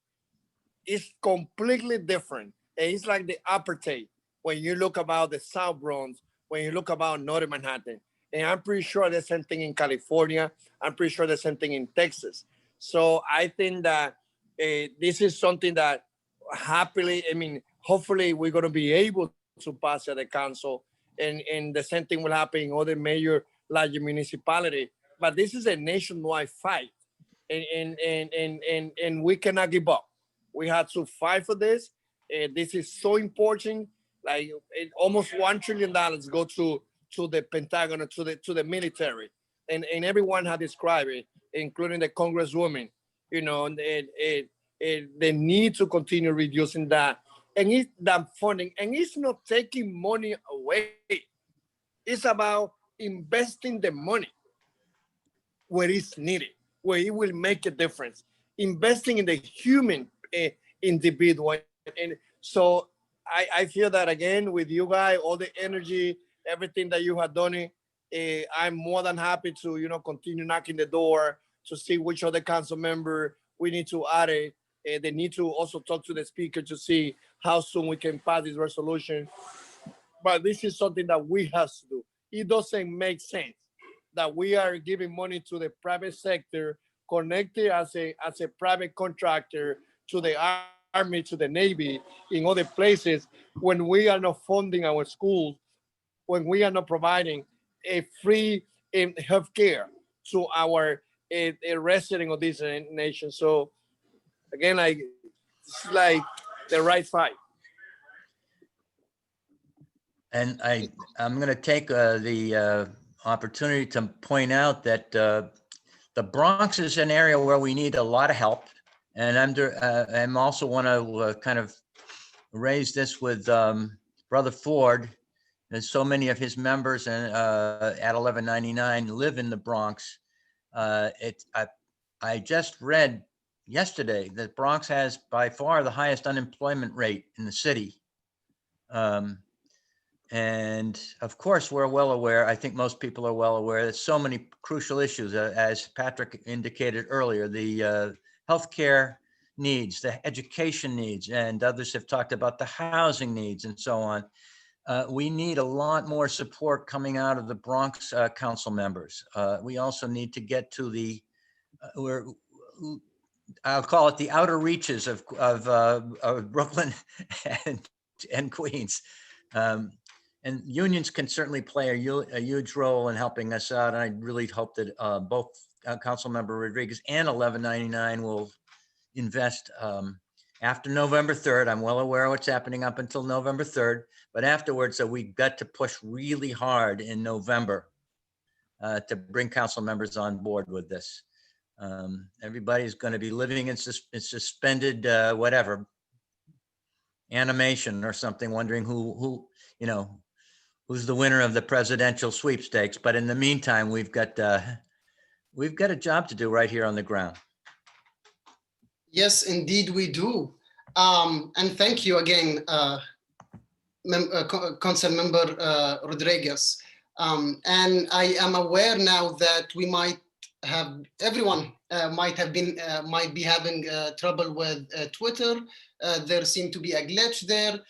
It's completely different. And it's like the apartheid when you look about the South Bronx, when you look about Northern Manhattan. And I'm pretty sure the same thing in California. I'm pretty sure the same thing in Texas. So I think that this is something that happily, I mean, hopefully we're going to be able to pass at the council, and the same thing will happen in other major large municipality. But this is a nationwide fight, and we cannot give up. We have to fight for this. This is so important. Like almost $1 trillion go to the Pentagon, to the military, and everyone has described it, including the Congresswoman. You know, they need to continue reducing that, and it's that funding, and it's not taking money away. It's about investing the money where it's needed, where it will make a difference. Investing in the human individual. And so I feel that again with you guys, all the energy, everything that you have done, I'm more than happy to, you know, continue knocking the door to see which other council member we need to add it. They need to also talk to the speaker to see how soon we can pass this resolution. But this is something that we have to do. It doesn't make sense that we are giving money to the private sector, connected as a private contractor to the Army, to the Navy, in other places, when we are not funding our schools, when we are not providing a free health care to our resident of this nation. So again, like it's like the right fight. And I'm going to take the opportunity to point out that the Bronx is an area where we need a lot of help. And I'm also want to kind of raise this with Brother Forde. There's so many of his members and at 1199 live in the Bronx. I just read yesterday that Bronx has by far the highest unemployment rate in the city. And of course, we're well aware, I think most people are well aware, there's so many crucial issues, as Patrick indicated earlier, the healthcare needs, the education needs, and others have talked about the housing needs and so on. We need a lot more support coming out of the Bronx council members. We also need to get to the, I'll call it the outer reaches of Brooklyn and Queens. And unions can certainly play a huge role in helping us out. And I really hope that both Councilmember Rodriguez and 1199 will invest After November 3rd, I'm well aware of what's happening up until November 3rd, but afterwards, so we've got to push really hard in November to bring council members on board with this. Everybody's going to be living in suspended, whatever, animation or something, wondering who, you know, who's the winner of the presidential sweepstakes. But in the meantime, we've got a job to do right here on the ground. Yes, indeed we do. And thank you again, Council Member Rodriguez. And I am aware now that we might have, everyone might be having trouble with Twitter. There seemed to be a glitch there.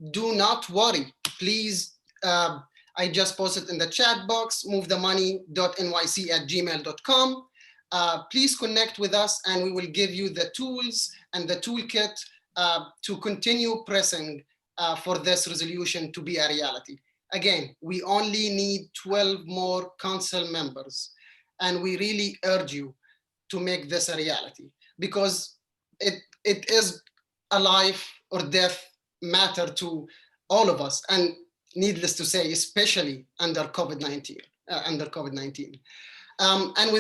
Do not worry, please. I just posted in the chat box, movethemoney.nyc@gmail.com. Please connect with us and we will give you the tools and the toolkit to continue pressing for this resolution to be a reality. Again, we only need 12 more council members, and we really urge you to make this a reality, because it is a life or death matter to all of us, and needless to say, especially under COVID-19. And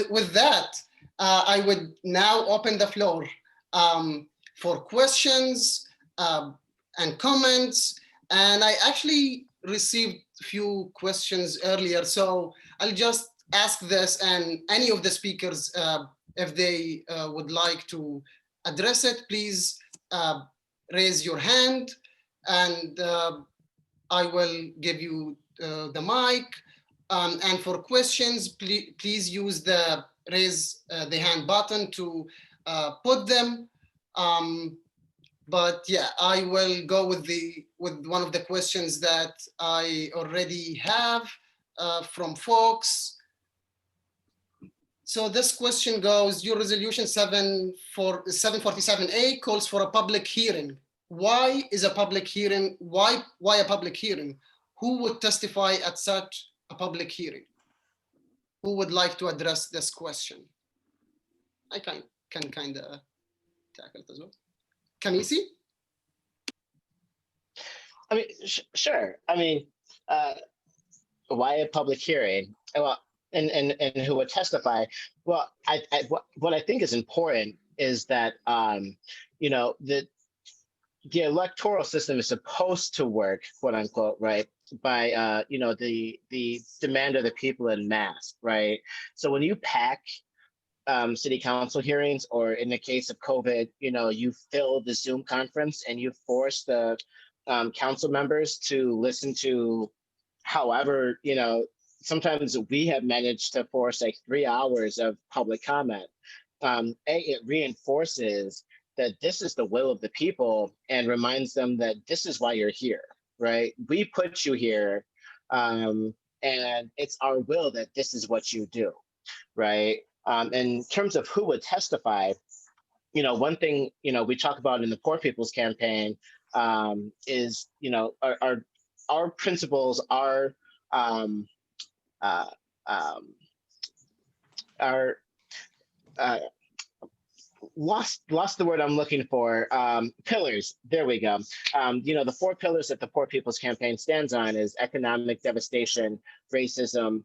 with that, I would now open the floor for questions and comments. And I actually received a few questions earlier, so I'll just ask this, and any of the speakers, if they would like to address it, please raise your hand, and I will give you the mic. And for questions, please use the raise the hand button to put them. But yeah, I will go with one of the questions that I already have from folks. So this question goes: your resolution 747A calls for a public hearing. Why is a public hearing? Why a public hearing? Who would testify at such a public hearing? Who would like to address this question? I can kind of tackle it as well. Khamesi? I mean, sure. I mean, why a public hearing? Well, and who would testify? Well, what I think is important is that you know, the electoral system is supposed to work, quote unquote, right, by you know, the demand of the people in mass, right? So when you pack city council hearings, or in the case of COVID, you know, you fill the Zoom conference and you force the council members to listen to, however, you know, sometimes we have managed to force like 3 hours of public comment. It reinforces that this is the will of the people and reminds them that this is why you're here, right? We put you here, and it's our will that this is what you do, right? In terms of who would testify, you know, one thing, you know, we talk about in the Poor People's Campaign is, you know, our principles are lost the word I'm looking for. Pillars. There we go. You know, the 4 pillars that the Poor People's Campaign stands on is economic devastation, racism,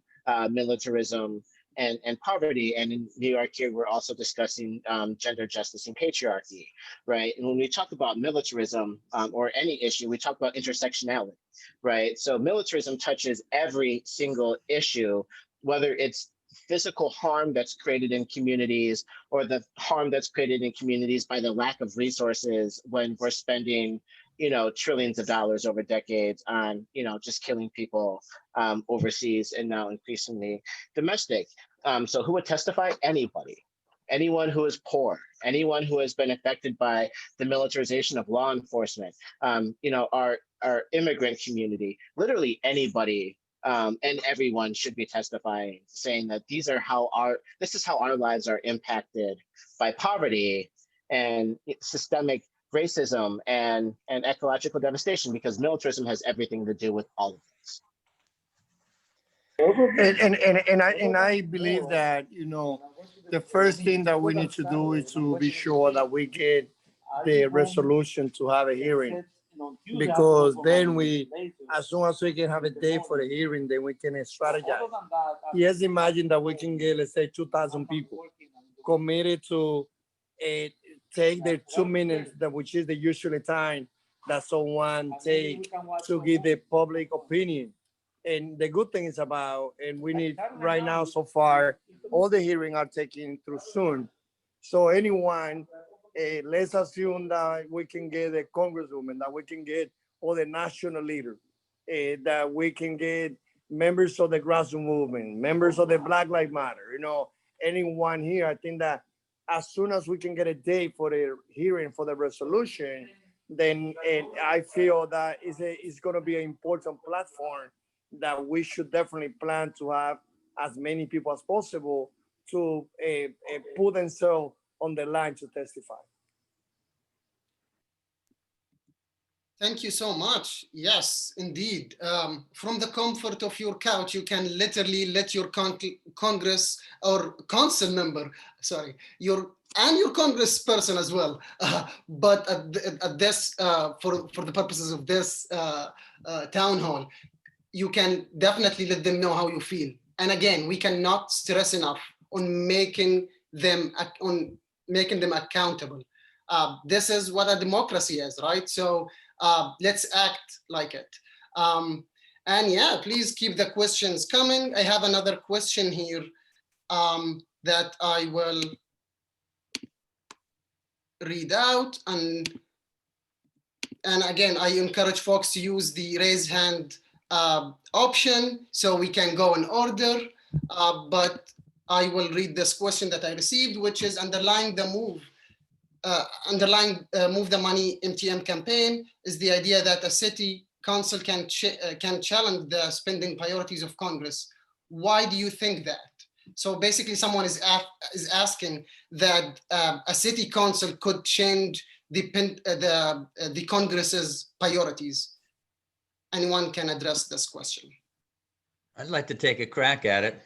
militarism, and poverty. And in New York here, we're also discussing gender justice and patriarchy, right? And when we talk about militarism or any issue, we talk about intersectionality, right? So militarism touches every single issue, whether it's physical harm that's created in communities, or the harm that's created in communities by the lack of resources when we're spending, you know, trillions of dollars over decades on, you know, just killing people overseas, and now increasingly domestic. So who would testify? Anybody. Anyone who is poor, anyone who has been affected by the militarization of law enforcement, you know, our immigrant community, literally anybody. And everyone should be testifying, saying that this is how our lives are impacted by poverty and systemic racism and ecological devastation, because militarism has everything to do with all of this. And I believe that, you know, the first thing that we need to do is to be sure that we get the resolution to have a hearing, because then as soon as we can have a day for the hearing, then we can strategize. Yes, imagine that we can get, let's say, 2,000 people committed to take their 2 minutes, which is the usual time that someone take to give the public opinion. And the good thing is about, and we need right now, so far, all the hearings are taken through Zoom. So anyone, let's assume that we can get a congresswoman, that we can get all the national leaders, that we can get members of the grassroots movement, members of the Black Lives Matter, anyone here. I think that as soon as we can get a day for the hearing for the resolution, then I feel that it's going to be an important platform that we should definitely plan to have as many people as possible to put themselves on the line to testify. Thank you so much. Yes, indeed. From the comfort of your couch, you can literally let your Congress or council member, sorry, your congressperson as well. But at this, for the purposes of this town hall, you can definitely let them know how you feel. And again, we cannot stress enough on making them accountable. This is what a democracy is, right? So let's act like it. And yeah, please keep the questions coming. I have another question here that I will read out. And again, I encourage folks to use the raise hand option so we can go in order. But I will read this question that I received, which is underlying the Move the Money MTM campaign is the idea that a city council can challenge the spending priorities of Congress. Why do you think that? So basically, someone is asking that a city council could change the Congress's priorities. Anyone can address this question. I'd like to take a crack at it.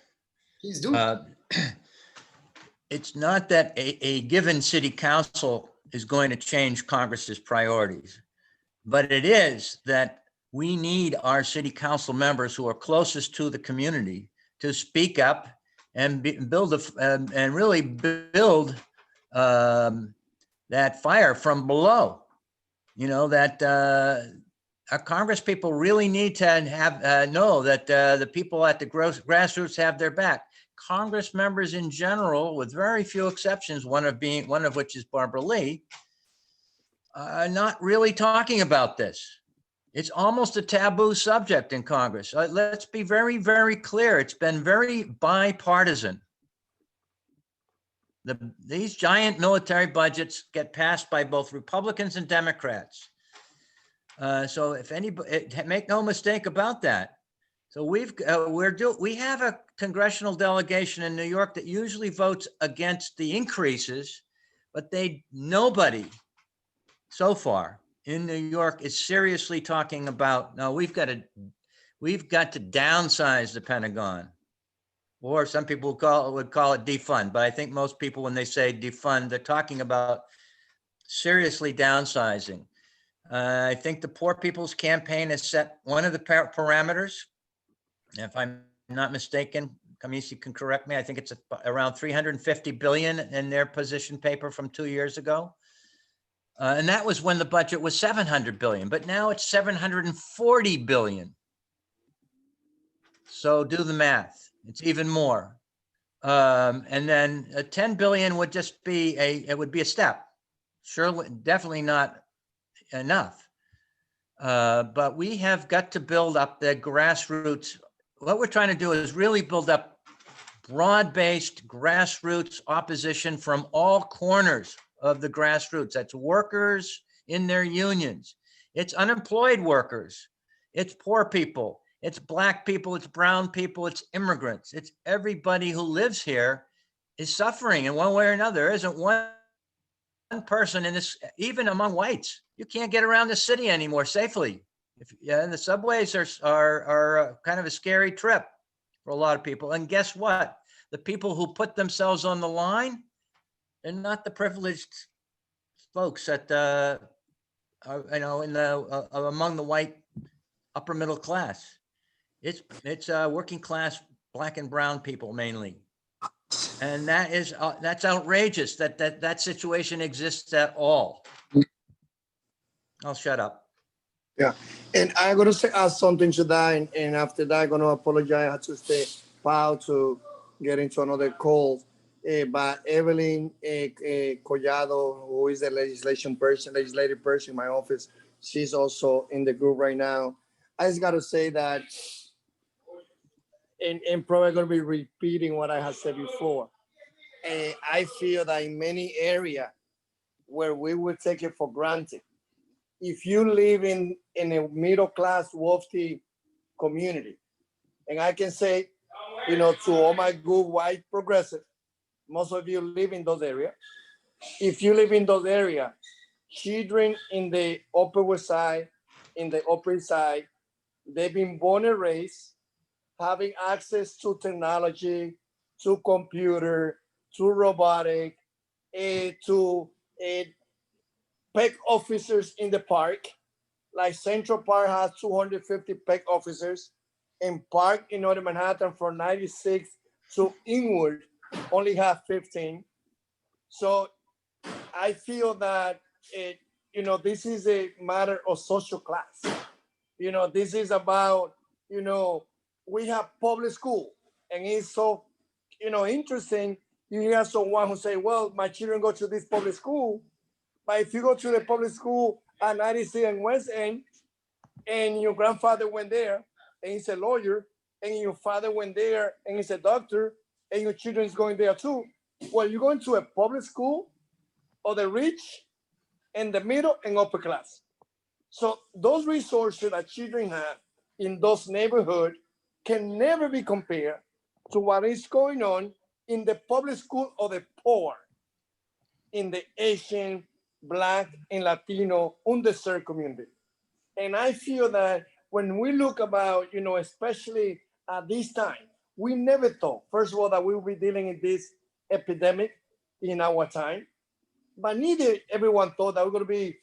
Please do. It's not that a given city council is going to change Congress's priorities, but it is that we need our city council members who are closest to the community to speak up and really build that fire from below. That our Congress people really need to know that the people at the grassroots have their back. Congress members in general, with very few exceptions, one of which is Barbara Lee, are not really talking about this. It's almost a taboo subject in Congress. Let's be very, very clear. It's been very bipartisan. These giant military budgets get passed by both Republicans and Democrats. So if anybody, make no mistake about that. So we have a congressional delegation in New York that usually votes against the increases, but nobody so far in New York is seriously talking about, no, we've got to downsize the Pentagon, or some people would call it defund. But I think most people, when they say defund, they're talking about seriously downsizing. I think the Poor People's Campaign has set one of the parameters. If I'm not mistaken, Khamesi can correct me. I think it's around 350 billion in their position paper from 2 years ago. And that was when the budget was 700 billion, but now it's 740 billion. So do the math. It's even more. And then 10 billion would just be it would be a step. Surely, definitely not enough. But we have got to build up the grassroots. What we're trying to do is really build up broad-based grassroots opposition from all corners of the grassroots. That's workers in their unions. It's unemployed workers. It's poor people. It's Black people. It's brown people. It's immigrants. It's everybody who lives here is suffering in one way or another. There isn't one person in this, even among whites. You can't get around the city anymore safely. And the subways are kind of a scary trip for a lot of people. And guess what? The people who put themselves on the line, they're not the privileged folks that are, in the among the white upper middle class. It's working class black and brown people mainly, and that's outrageous that situation exists at all. I'll shut up. Yeah, and I'm gonna add something to that, and after that, I'm gonna apologize. I had to stay proud to get into another call. But Evelyn Collado, who is the legislative person in my office, she's also in the group right now. I just gotta say that, and probably gonna be repeating what I have said before. I feel that in many areas where we would take it for granted, if you live in a middle class, wealthy community, and I can say, to all my good white progressive, most of you live in those areas. If you live in those areas, children in the Upper West Side, in the Upper East Side, they've been born and raised having access to technology, to computer, to robotic, to PEC officers in the park. Like Central Park has 250 PEC officers, and Park in Northern Manhattan from 96 to inward only have 15. So I feel that this is a matter of social class. This is about, we have public school, and it's so, interesting. You hear someone who say, well, my children go to this public school, but if you go to the public school at 96 and West End, and your grandfather went there, and he's a lawyer, and your father went there, and he's a doctor, and your children is going there too. Well, you're going to a public school or the rich and the middle and upper class. So those resources that children have in those neighborhoods can never be compared to what is going on in the public school or the poor, in the Asian, Black, and Latino underserved community. And I feel that when we look about, especially at this time, we never thought, first of all, that we will be dealing with this epidemic in our time, but neither everyone thought that we're going to be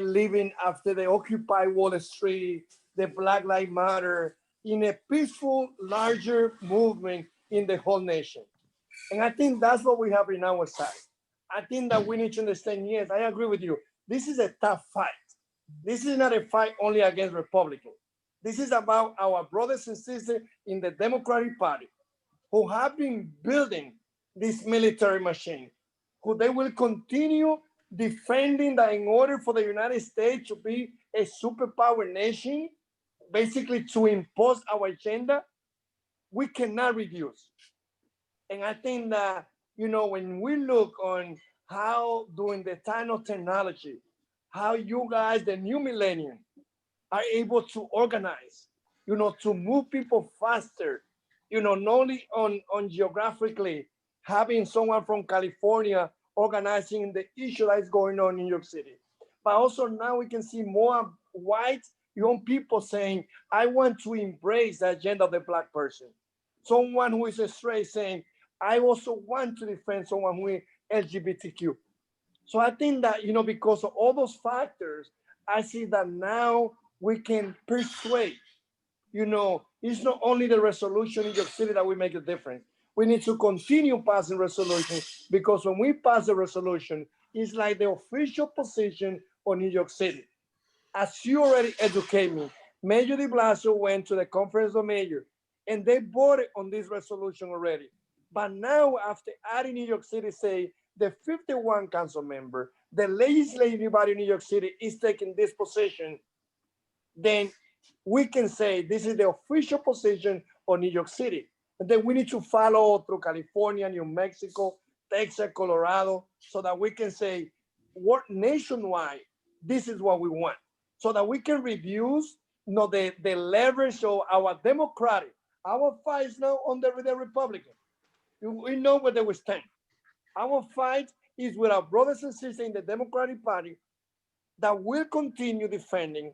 living after the Occupy Wall Street, the Black Lives Matter, in a peaceful, larger movement in the whole nation. And I think that's what we have in our side. I think that we need to understand, yes, I agree with you. This is a tough fight. This is not a fight only against Republicans. This is about our brothers and sisters in the Democratic Party who have been building this military machine, who they will continue defending that in order for the United States to be a superpower nation, basically to impose our agenda, we cannot reduce. And I think that, when we look on how during the time of technology, how you guys, the new millennium, are able to organize, to move people faster, not only on geographically, having someone from California organizing the issue that is going on in New York City. But also now we can see more white young people saying, I want to embrace the agenda of the Black person. Someone who is straight saying, I also want to defend someone who is LGBTQ. So I think that, because of all those factors, I see that now we can persuade, it's not only the resolution in New York City that will make a difference. We need to continue passing resolutions, because when we pass a resolution, it's like the official position of New York City. As you already educate me, Mayor de Blasio went to the Conference of Mayors, and they voted on this resolution already. But now, after adding New York City, say, the 51 council member, the legislative body of New York City is taking this position, then we can say this is the official position of New York City. And then we need to follow through California, New Mexico, Texas, Colorado, so that we can say, what nationwide, this is what we want. So that we can reduce the leverage of our Democratic. Our fight is now under the Republican. We know where they will stand. Our fight is with our brothers and sisters in the Democratic Party that will continue defending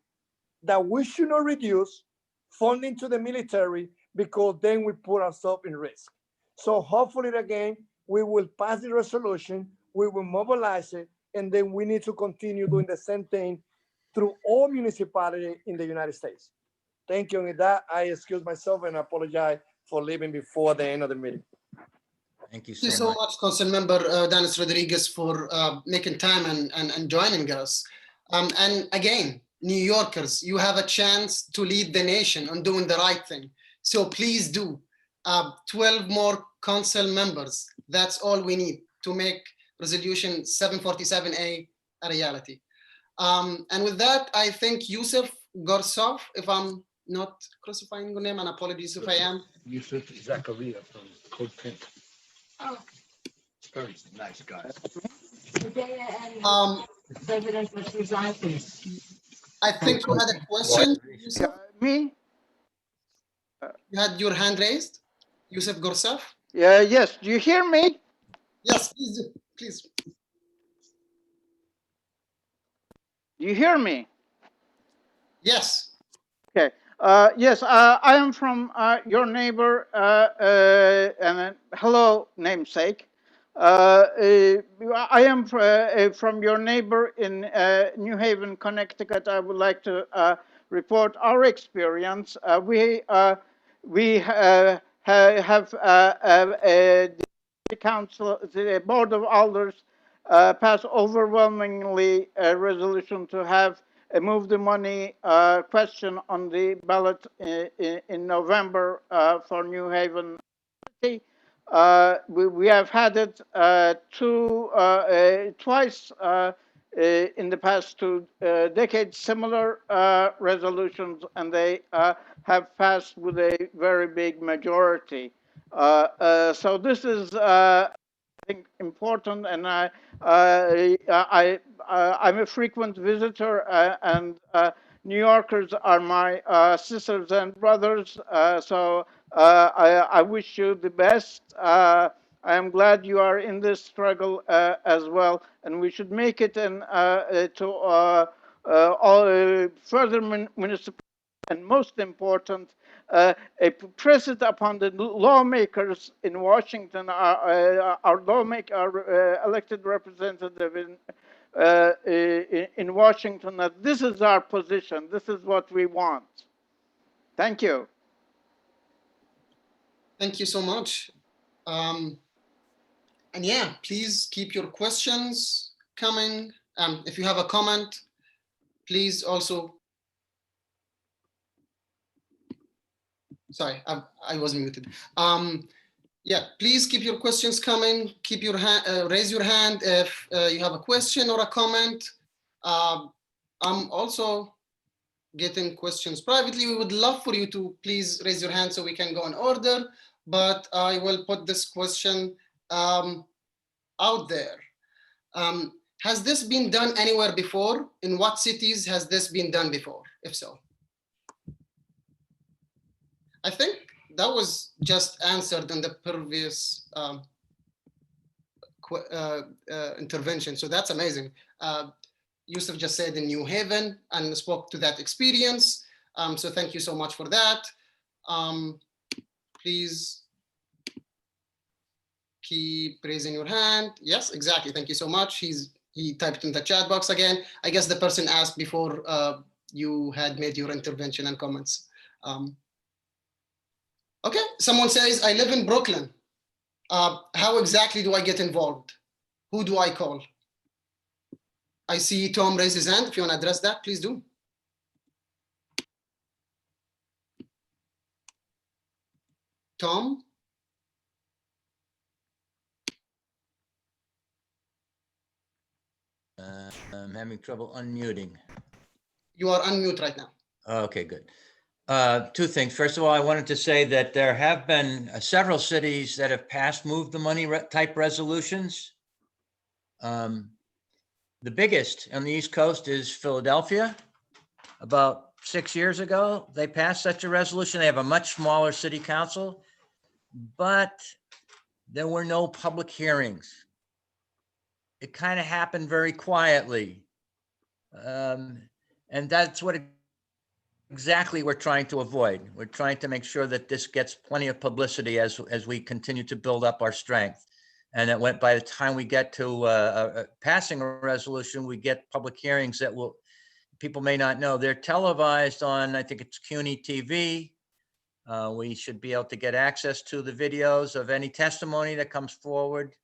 that we should not reduce funding to the military, because then we put ourselves in risk. So hopefully again, we will pass the resolution, we will mobilize it, and then we need to continue doing the same thing through all municipalities in the United States. Thank you. And with that, I excuse myself and apologize for leaving before the end of the meeting. Thank you Thank you so so much. much, Council Member Dennis Rodriguez, for making time and joining us. And again, New Yorkers, you have a chance to lead the nation on doing the right thing. So please do. 12 more council members. That's all we need to make Resolution 747A a reality. And with that, I think Yousef Gorsov, if I'm not crucifying your name, and apologies if I am. Yousef Zakaria from CodePink. Oh. Very nice guy. President was resigning. I think you had a question, Yousef? Me? You had your hand raised, Yousef Gorsov? Yeah, yes. Do you hear me? Yes, please do. Please. Do you hear me? Yes. Okay. Yes, I am from your neighbor, and hello, namesake. I am from your neighbor in New Haven, Connecticut. I would like to report our experience. We have the council, the board of alders passed overwhelmingly a resolution to have move the money question on the ballot in November for New Haven. We have had it twice in the past 2 decades, similar resolutions, and they have passed with a very big majority. So this is I think important, and I'm a frequent visitor, and New Yorkers are my sisters and brothers. So I wish you the best. I am glad you are in this struggle as well, and we should make it to all further municipal, and most important, a pressure upon the lawmakers in Washington, our elected representative in Washington, that this is our position. This is what we want. Thank you. Thank you so much. And yeah, please keep your questions coming. If you have a comment, please also. Sorry, I was muted. Yeah, please keep your questions coming. Keep your hand, raise your hand if you have a question or a comment. I'm also getting questions privately. We would love for you to please raise your hand so we can go in order, but I will put this question out there. Has this been done anywhere before? In what cities has this been done before, if so? I think that was just answered in the previous intervention, so that's amazing. Yousef just said in New Haven and spoke to that experience, so thank you so much for that. Please keep raising your hand. Yes, exactly, thank you so much. He typed in the chat box again. I guess the person asked before you had made your intervention and comments. Okay, someone says, I live in Brooklyn. How exactly do I get involved? Who do I call? I see Tom raise his hand. If you want to address that, please do. Tom? I'm having trouble unmuting. You are unmute right now. Okay, good. Two things. First of all, I wanted to say that there have been several cities that have passed move the money type resolutions. The biggest on the East Coast is Philadelphia. About 6 years ago, they passed such a resolution. They have a much smaller city council, but there were no public hearings. It kind of happened very quietly. And that's what exactly we're trying to avoid. We're trying to make sure that this gets plenty of publicity as we continue to build up our strength. And that went, by the time we get to passing a resolution, we get public hearings that will, people may not know, they're televised on, I think it's CUNY TV. We should be able to get access to the videos of any testimony that comes forward.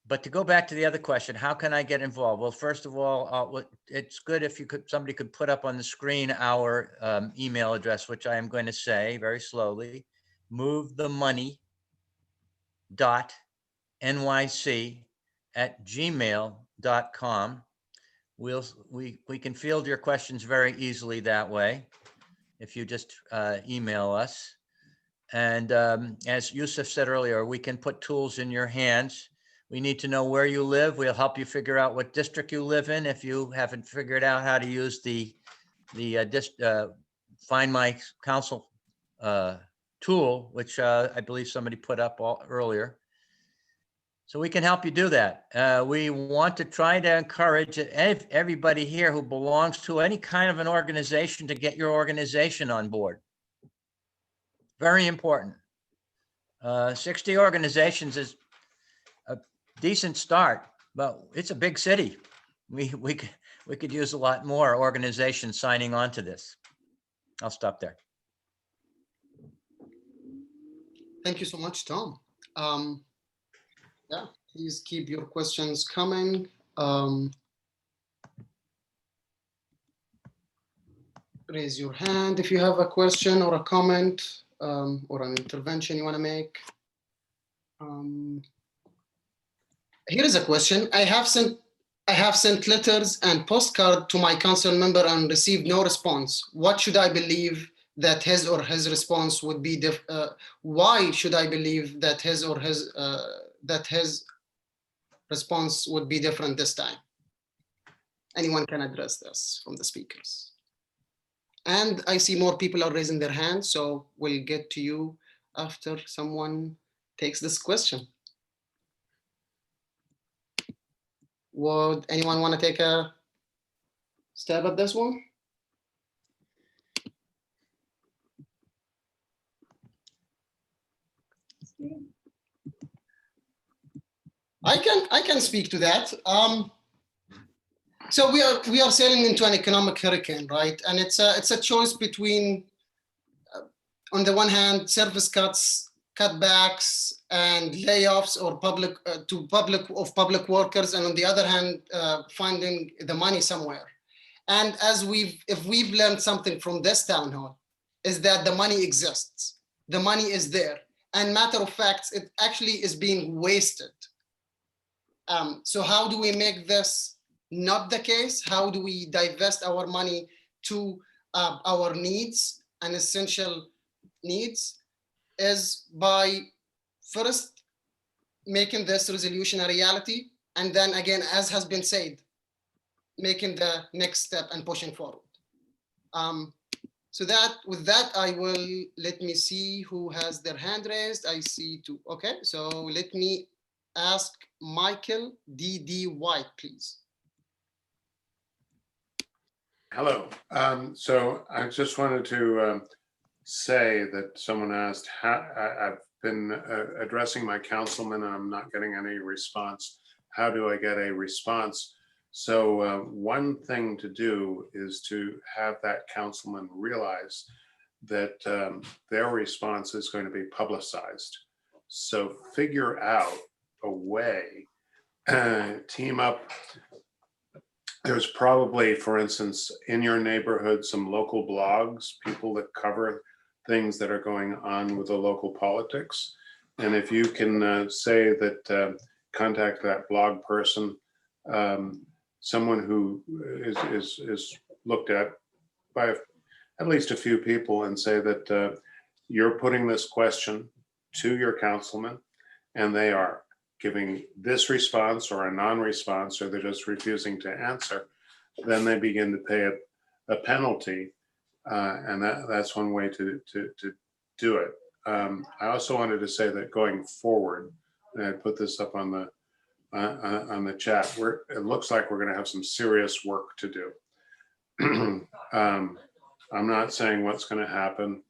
But to go back to the other question, how can I get involved? Well, first of all, it's good if you could, somebody could put up on the screen our email address, which I am going to say very slowly: movethemoney.nyc@gmail.com. We can field your questions very easily that way if you just email us. And as Yousef said earlier, we can put tools in your hands. We need to know where you live. We'll help you figure out what district you live in if you haven't figured out how to use the Find My Council tool, which I believe somebody put up earlier. So we can help you do that. We want to try to encourage everybody here who belongs to any kind of an organization to get your organization on board. Very important. 60 organizations is a decent start, but it's a big city. We could use a lot more organizations signing on to this. I'll stop there. Thank you so much, Tom. Yeah, please keep your questions coming. Raise your hand if you have a question or a comment or an intervention you want to make. Here is a question. I have sent letters and postcard to my council member and received no response. What should I believe that his or his response would be? Why should I believe that his response would be different this time? Anyone can address this from the speakers. And I see more people are raising their hands, so we'll get to you after someone takes this question. Would anyone want to take a stab at this one? I can speak to that. So we are sailing into an economic hurricane, right? And it's a choice between, on the one hand, service cuts, cutbacks, and layoffs or public workers, and on the other hand, finding the money somewhere. And if we've learned something from this town hall, is that the money exists, the money is there, and matter of fact, it actually is being wasted. So how do we make this not the case? How do we divest our money to our needs and essential needs? Is by first making this resolution a reality, and then again, as has been said, making the next step and pushing forward. So with that, I will, let me see who has their hand raised. I see two. Okay, so let me ask Michael D.D. White, please. Hello. So I just wanted to say that someone asked how I've been addressing my councilman and I'm not getting any response. How do I get a response? So one thing to do is to have that councilman realize that their response is going to be publicized. So figure out a way, team up. There's probably, for instance, in your neighborhood, some local blogs, people that cover things that are going on with the local politics. And if you can say that, contact that blog person, someone who is looked at by at least a few people, and say that you're putting this question to your councilman and they are giving this response or a non-response, or they're just refusing to answer, then they begin to pay a penalty. And that's one way to do it. I also wanted to say that going forward, and I put this up on the chat, it looks like we're gonna have some serious work to do. I'm not saying what's gonna happen,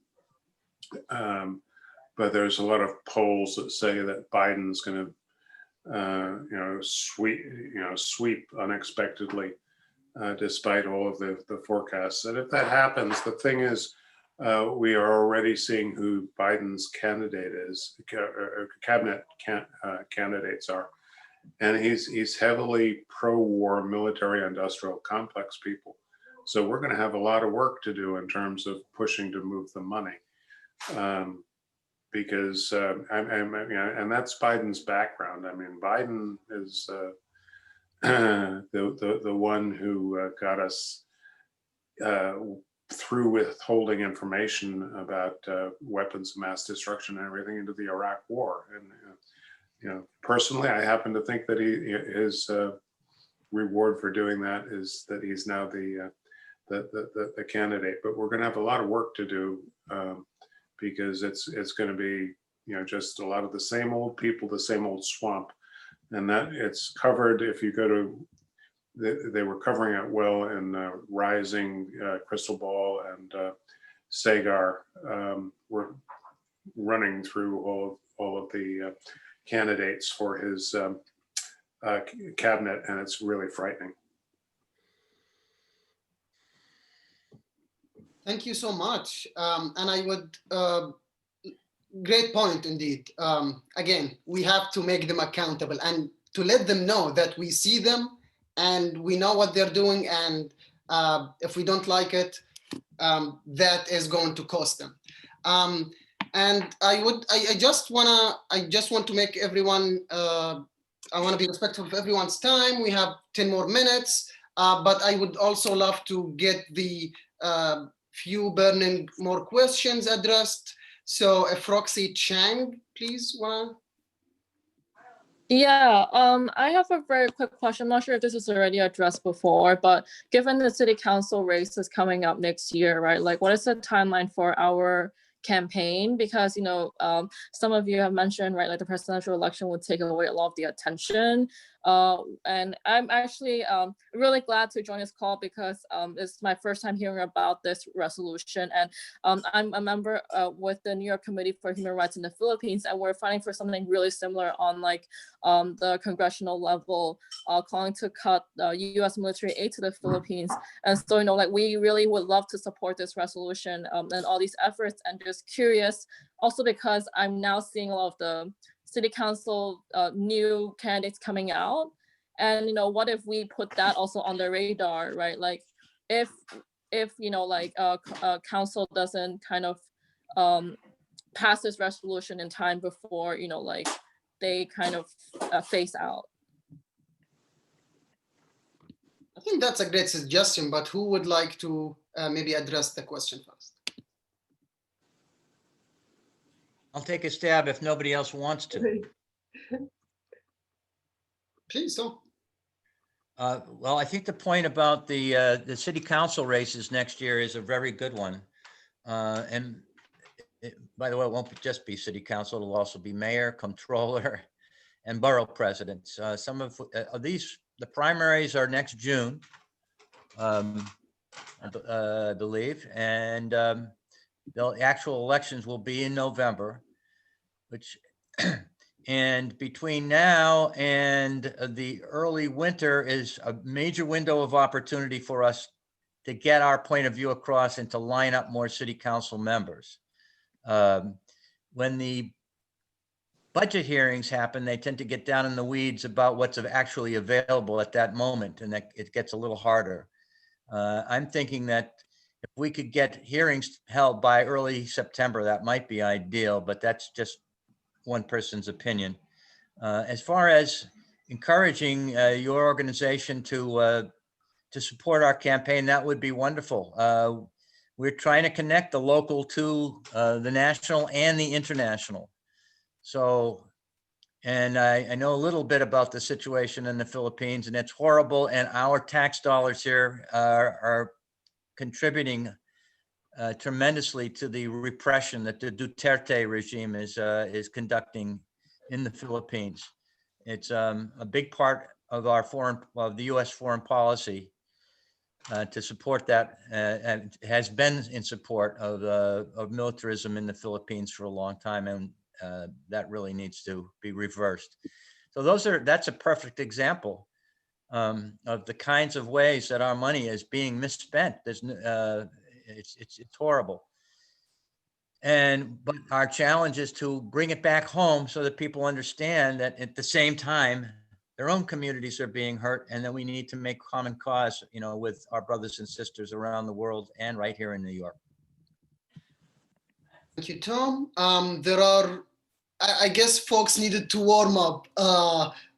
but there's a lot of polls that say that Biden's gonna sweep unexpectedly, despite all of the forecasts. And if that happens, the thing is, we are already seeing who Biden's candidate is, cabinet candidates are, and he's heavily pro-war military-industrial complex people. So we're going to have a lot of work to do in terms of pushing to move the money, because and that's Biden's background. I mean, Biden is the one who got us through withholding information about weapons of mass destruction and everything into the Iraq War. And personally, I happen to think that his reward for doing that is that he's now the candidate. But we're going to have a lot of work to do, because it's going to be just a lot of the same old people, the same old swamp, and that it's covered. If you go to they were covering it well in Rising, Crystal Ball, and Sagar. We're running through all of the candidates for his cabinet, and it's really frightening. Thank you so much. And I would, great point indeed. Again, we have to make them accountable and to let them know that we see them and we know what they're doing. And if we don't like it, that is going to cost them. And I just want to make everyone, I want to be respectful of everyone's time. We have 10 more minutes, but I would also love to get the few burning more questions addressed. So if Roxy Chang, please, wanna? Yeah, I have a very quick question. I'm not sure if this was already addressed before, but given the city council race is coming up next year, right? Like, what is the timeline for our campaign? Because, some of you have mentioned, right, like the presidential election would take away a lot of the attention. And I'm actually really glad to join this call because it's my first time hearing about this resolution. And I'm a member with the New York Committee for Human Rights in the Philippines, and we're fighting for something really similar on like the congressional level, calling to cut U.S. military aid to the Philippines. And so, like we really would love to support this resolution and all these efforts, and just curious also because I'm now seeing a lot of the city council new candidates coming out, and what if we put that also on the radar, right? Like if council doesn't kind of pass this resolution in time before like they kind of phase out. I think that's a great suggestion, but who would like to maybe address the question first? I'll take a stab if nobody else wants to. Please do. Well, I think the point about the city council races next year is a very good one. And by the way, it won't just be city council, it'll also be mayor, comptroller, and borough presidents. Some of these, the primaries are next June, I believe, and the actual elections will be in November, and between now and the early winter is a major window of opportunity for us to get our point of view across and to line up more city council members. When the budget hearings happen, they tend to get down in the weeds about what's actually available at that moment, and that it gets a little harder. I'm thinking that if we could get hearings held by early September, that might be ideal, but that's just one person's opinion. As far as encouraging your organization to support our campaign, that would be wonderful. We're trying to connect the local to the national and the international. So, and I know a little bit about the situation in the Philippines, and it's horrible, and our tax dollars here are contributing tremendously to the repression that the Duterte regime is conducting in the Philippines. It's a big part of the U.S. foreign policy to support that, and has been in support of militarism in the Philippines for a long time, and that really needs to be reversed. So that's a perfect example of the kinds of ways that our money is being misspent. It's horrible. But our challenge is to bring it back home so that people understand that at the same time, their own communities are being hurt, and that we need to make common cause, with our brothers and sisters around the world and right here in New York. Thank you, Tom. I guess folks needed to warm up,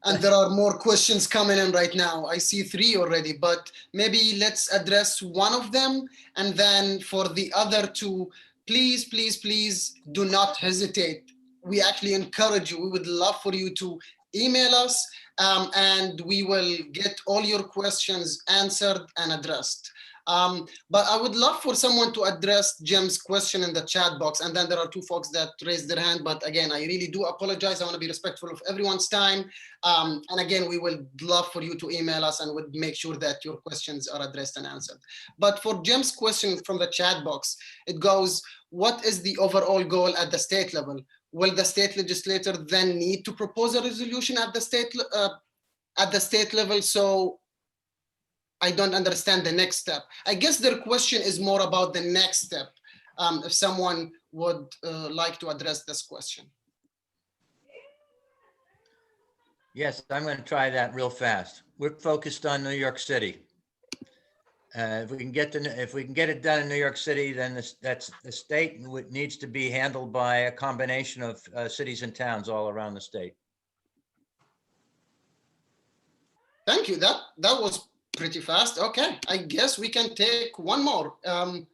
and there are more questions coming in right now. I see 3 already, but maybe let's address one of them, and then for the other 2, please, please, please do not hesitate. We actually encourage you. We would love for you to email us, and we will get all your questions answered and addressed. But I would love for someone to address Jim's question in the chat box. And then there are 2 folks that raised their hand. But again, I really do apologize. I want to be respectful of everyone's time. And again, we would love for you to email us and would make sure that your questions are addressed and answered. But for Jim's question from the chat box, it goes, what is the overall goal at the state level? Will the state legislature then need to propose a resolution at the state level? So I don't understand the next step. I guess their question is more about the next step. If someone would like to address this question. Yes, I'm going to try that real fast. We're focused on New York City. If we can get it done in New York City, then that's the state needs to be handled by a combination of cities and towns all around the state. Thank you. That was pretty fast. Okay, I guess we can take one more. Cameron,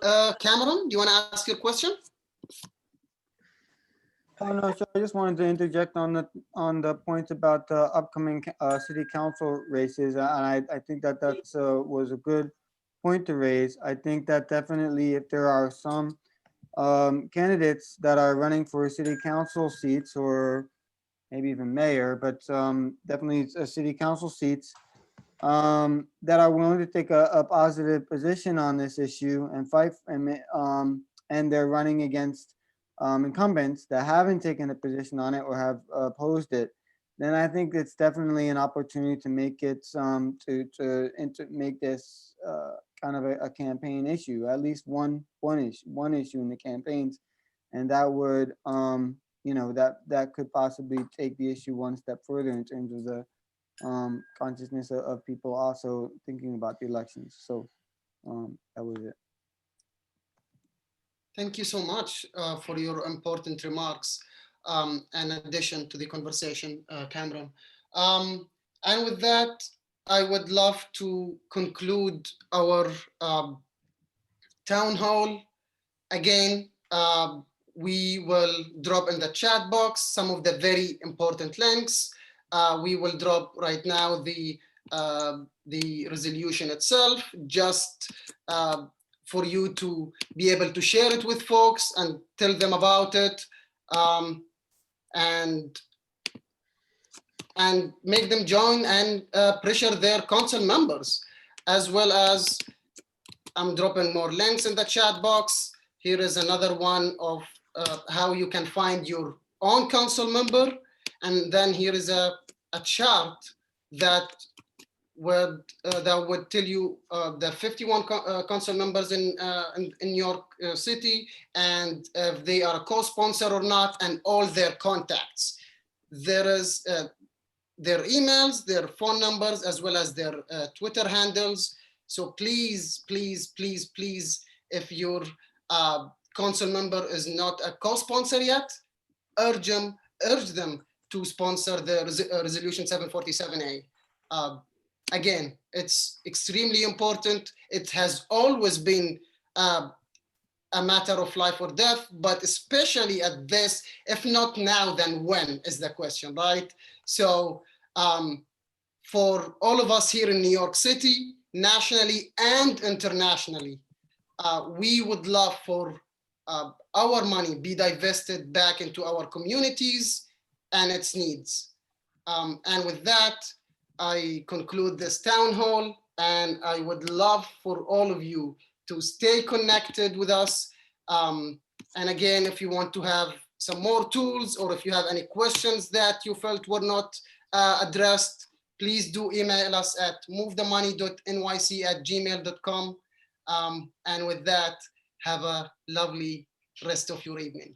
do you want to ask your question? Oh, no, so I just wanted to interject on the point about the upcoming city council races, and I think that was a good point to raise. I think that definitely if there are some candidates that are running for city council seats or maybe even mayor, but definitely city council seats that are willing to take a positive position on this issue and fight, and they're running against incumbents that haven't taken a position on it or have opposed it, then I think it's definitely an opportunity to make it to make this kind of a campaign issue, at least one issue in the campaigns, and that would that could possibly take the issue one step further in terms of the consciousness of people also thinking about the elections. So that was it. Thank you so much for your important remarks and addition to the conversation, Cameron. And with that, I would love to conclude our town hall. Again, we will drop in the chat box some of the very important links. We will drop right now the resolution itself, just for you to be able to share it with folks and tell them about it, and make them join and pressure their council members, as well as I'm dropping more links in the chat box. Here is another one of how you can find your own council member. And then here is a chart that would tell you the 51 council members in New York City, and if they are a co-sponsor or not, and all their contacts. There is their emails, their phone numbers, as well as their Twitter handles. So please, please, please, please, if your council member is not a co-sponsor yet, urge them to sponsor the resolution 747A. Again, it's extremely important. It has always been a matter of life or death, but especially at this, if not now, then when is the question, right? So for all of us here in New York City, nationally and internationally, we would love for our money be divested back into our communities and its needs. And with that, I conclude this town hall, and I would love for all of you to stay connected with us. And again, if you want to have some more tools, or if you have any questions that you felt were not addressed, please do email us at movethemoney.nyc@gmail.com. And with that, have a lovely rest of your evening.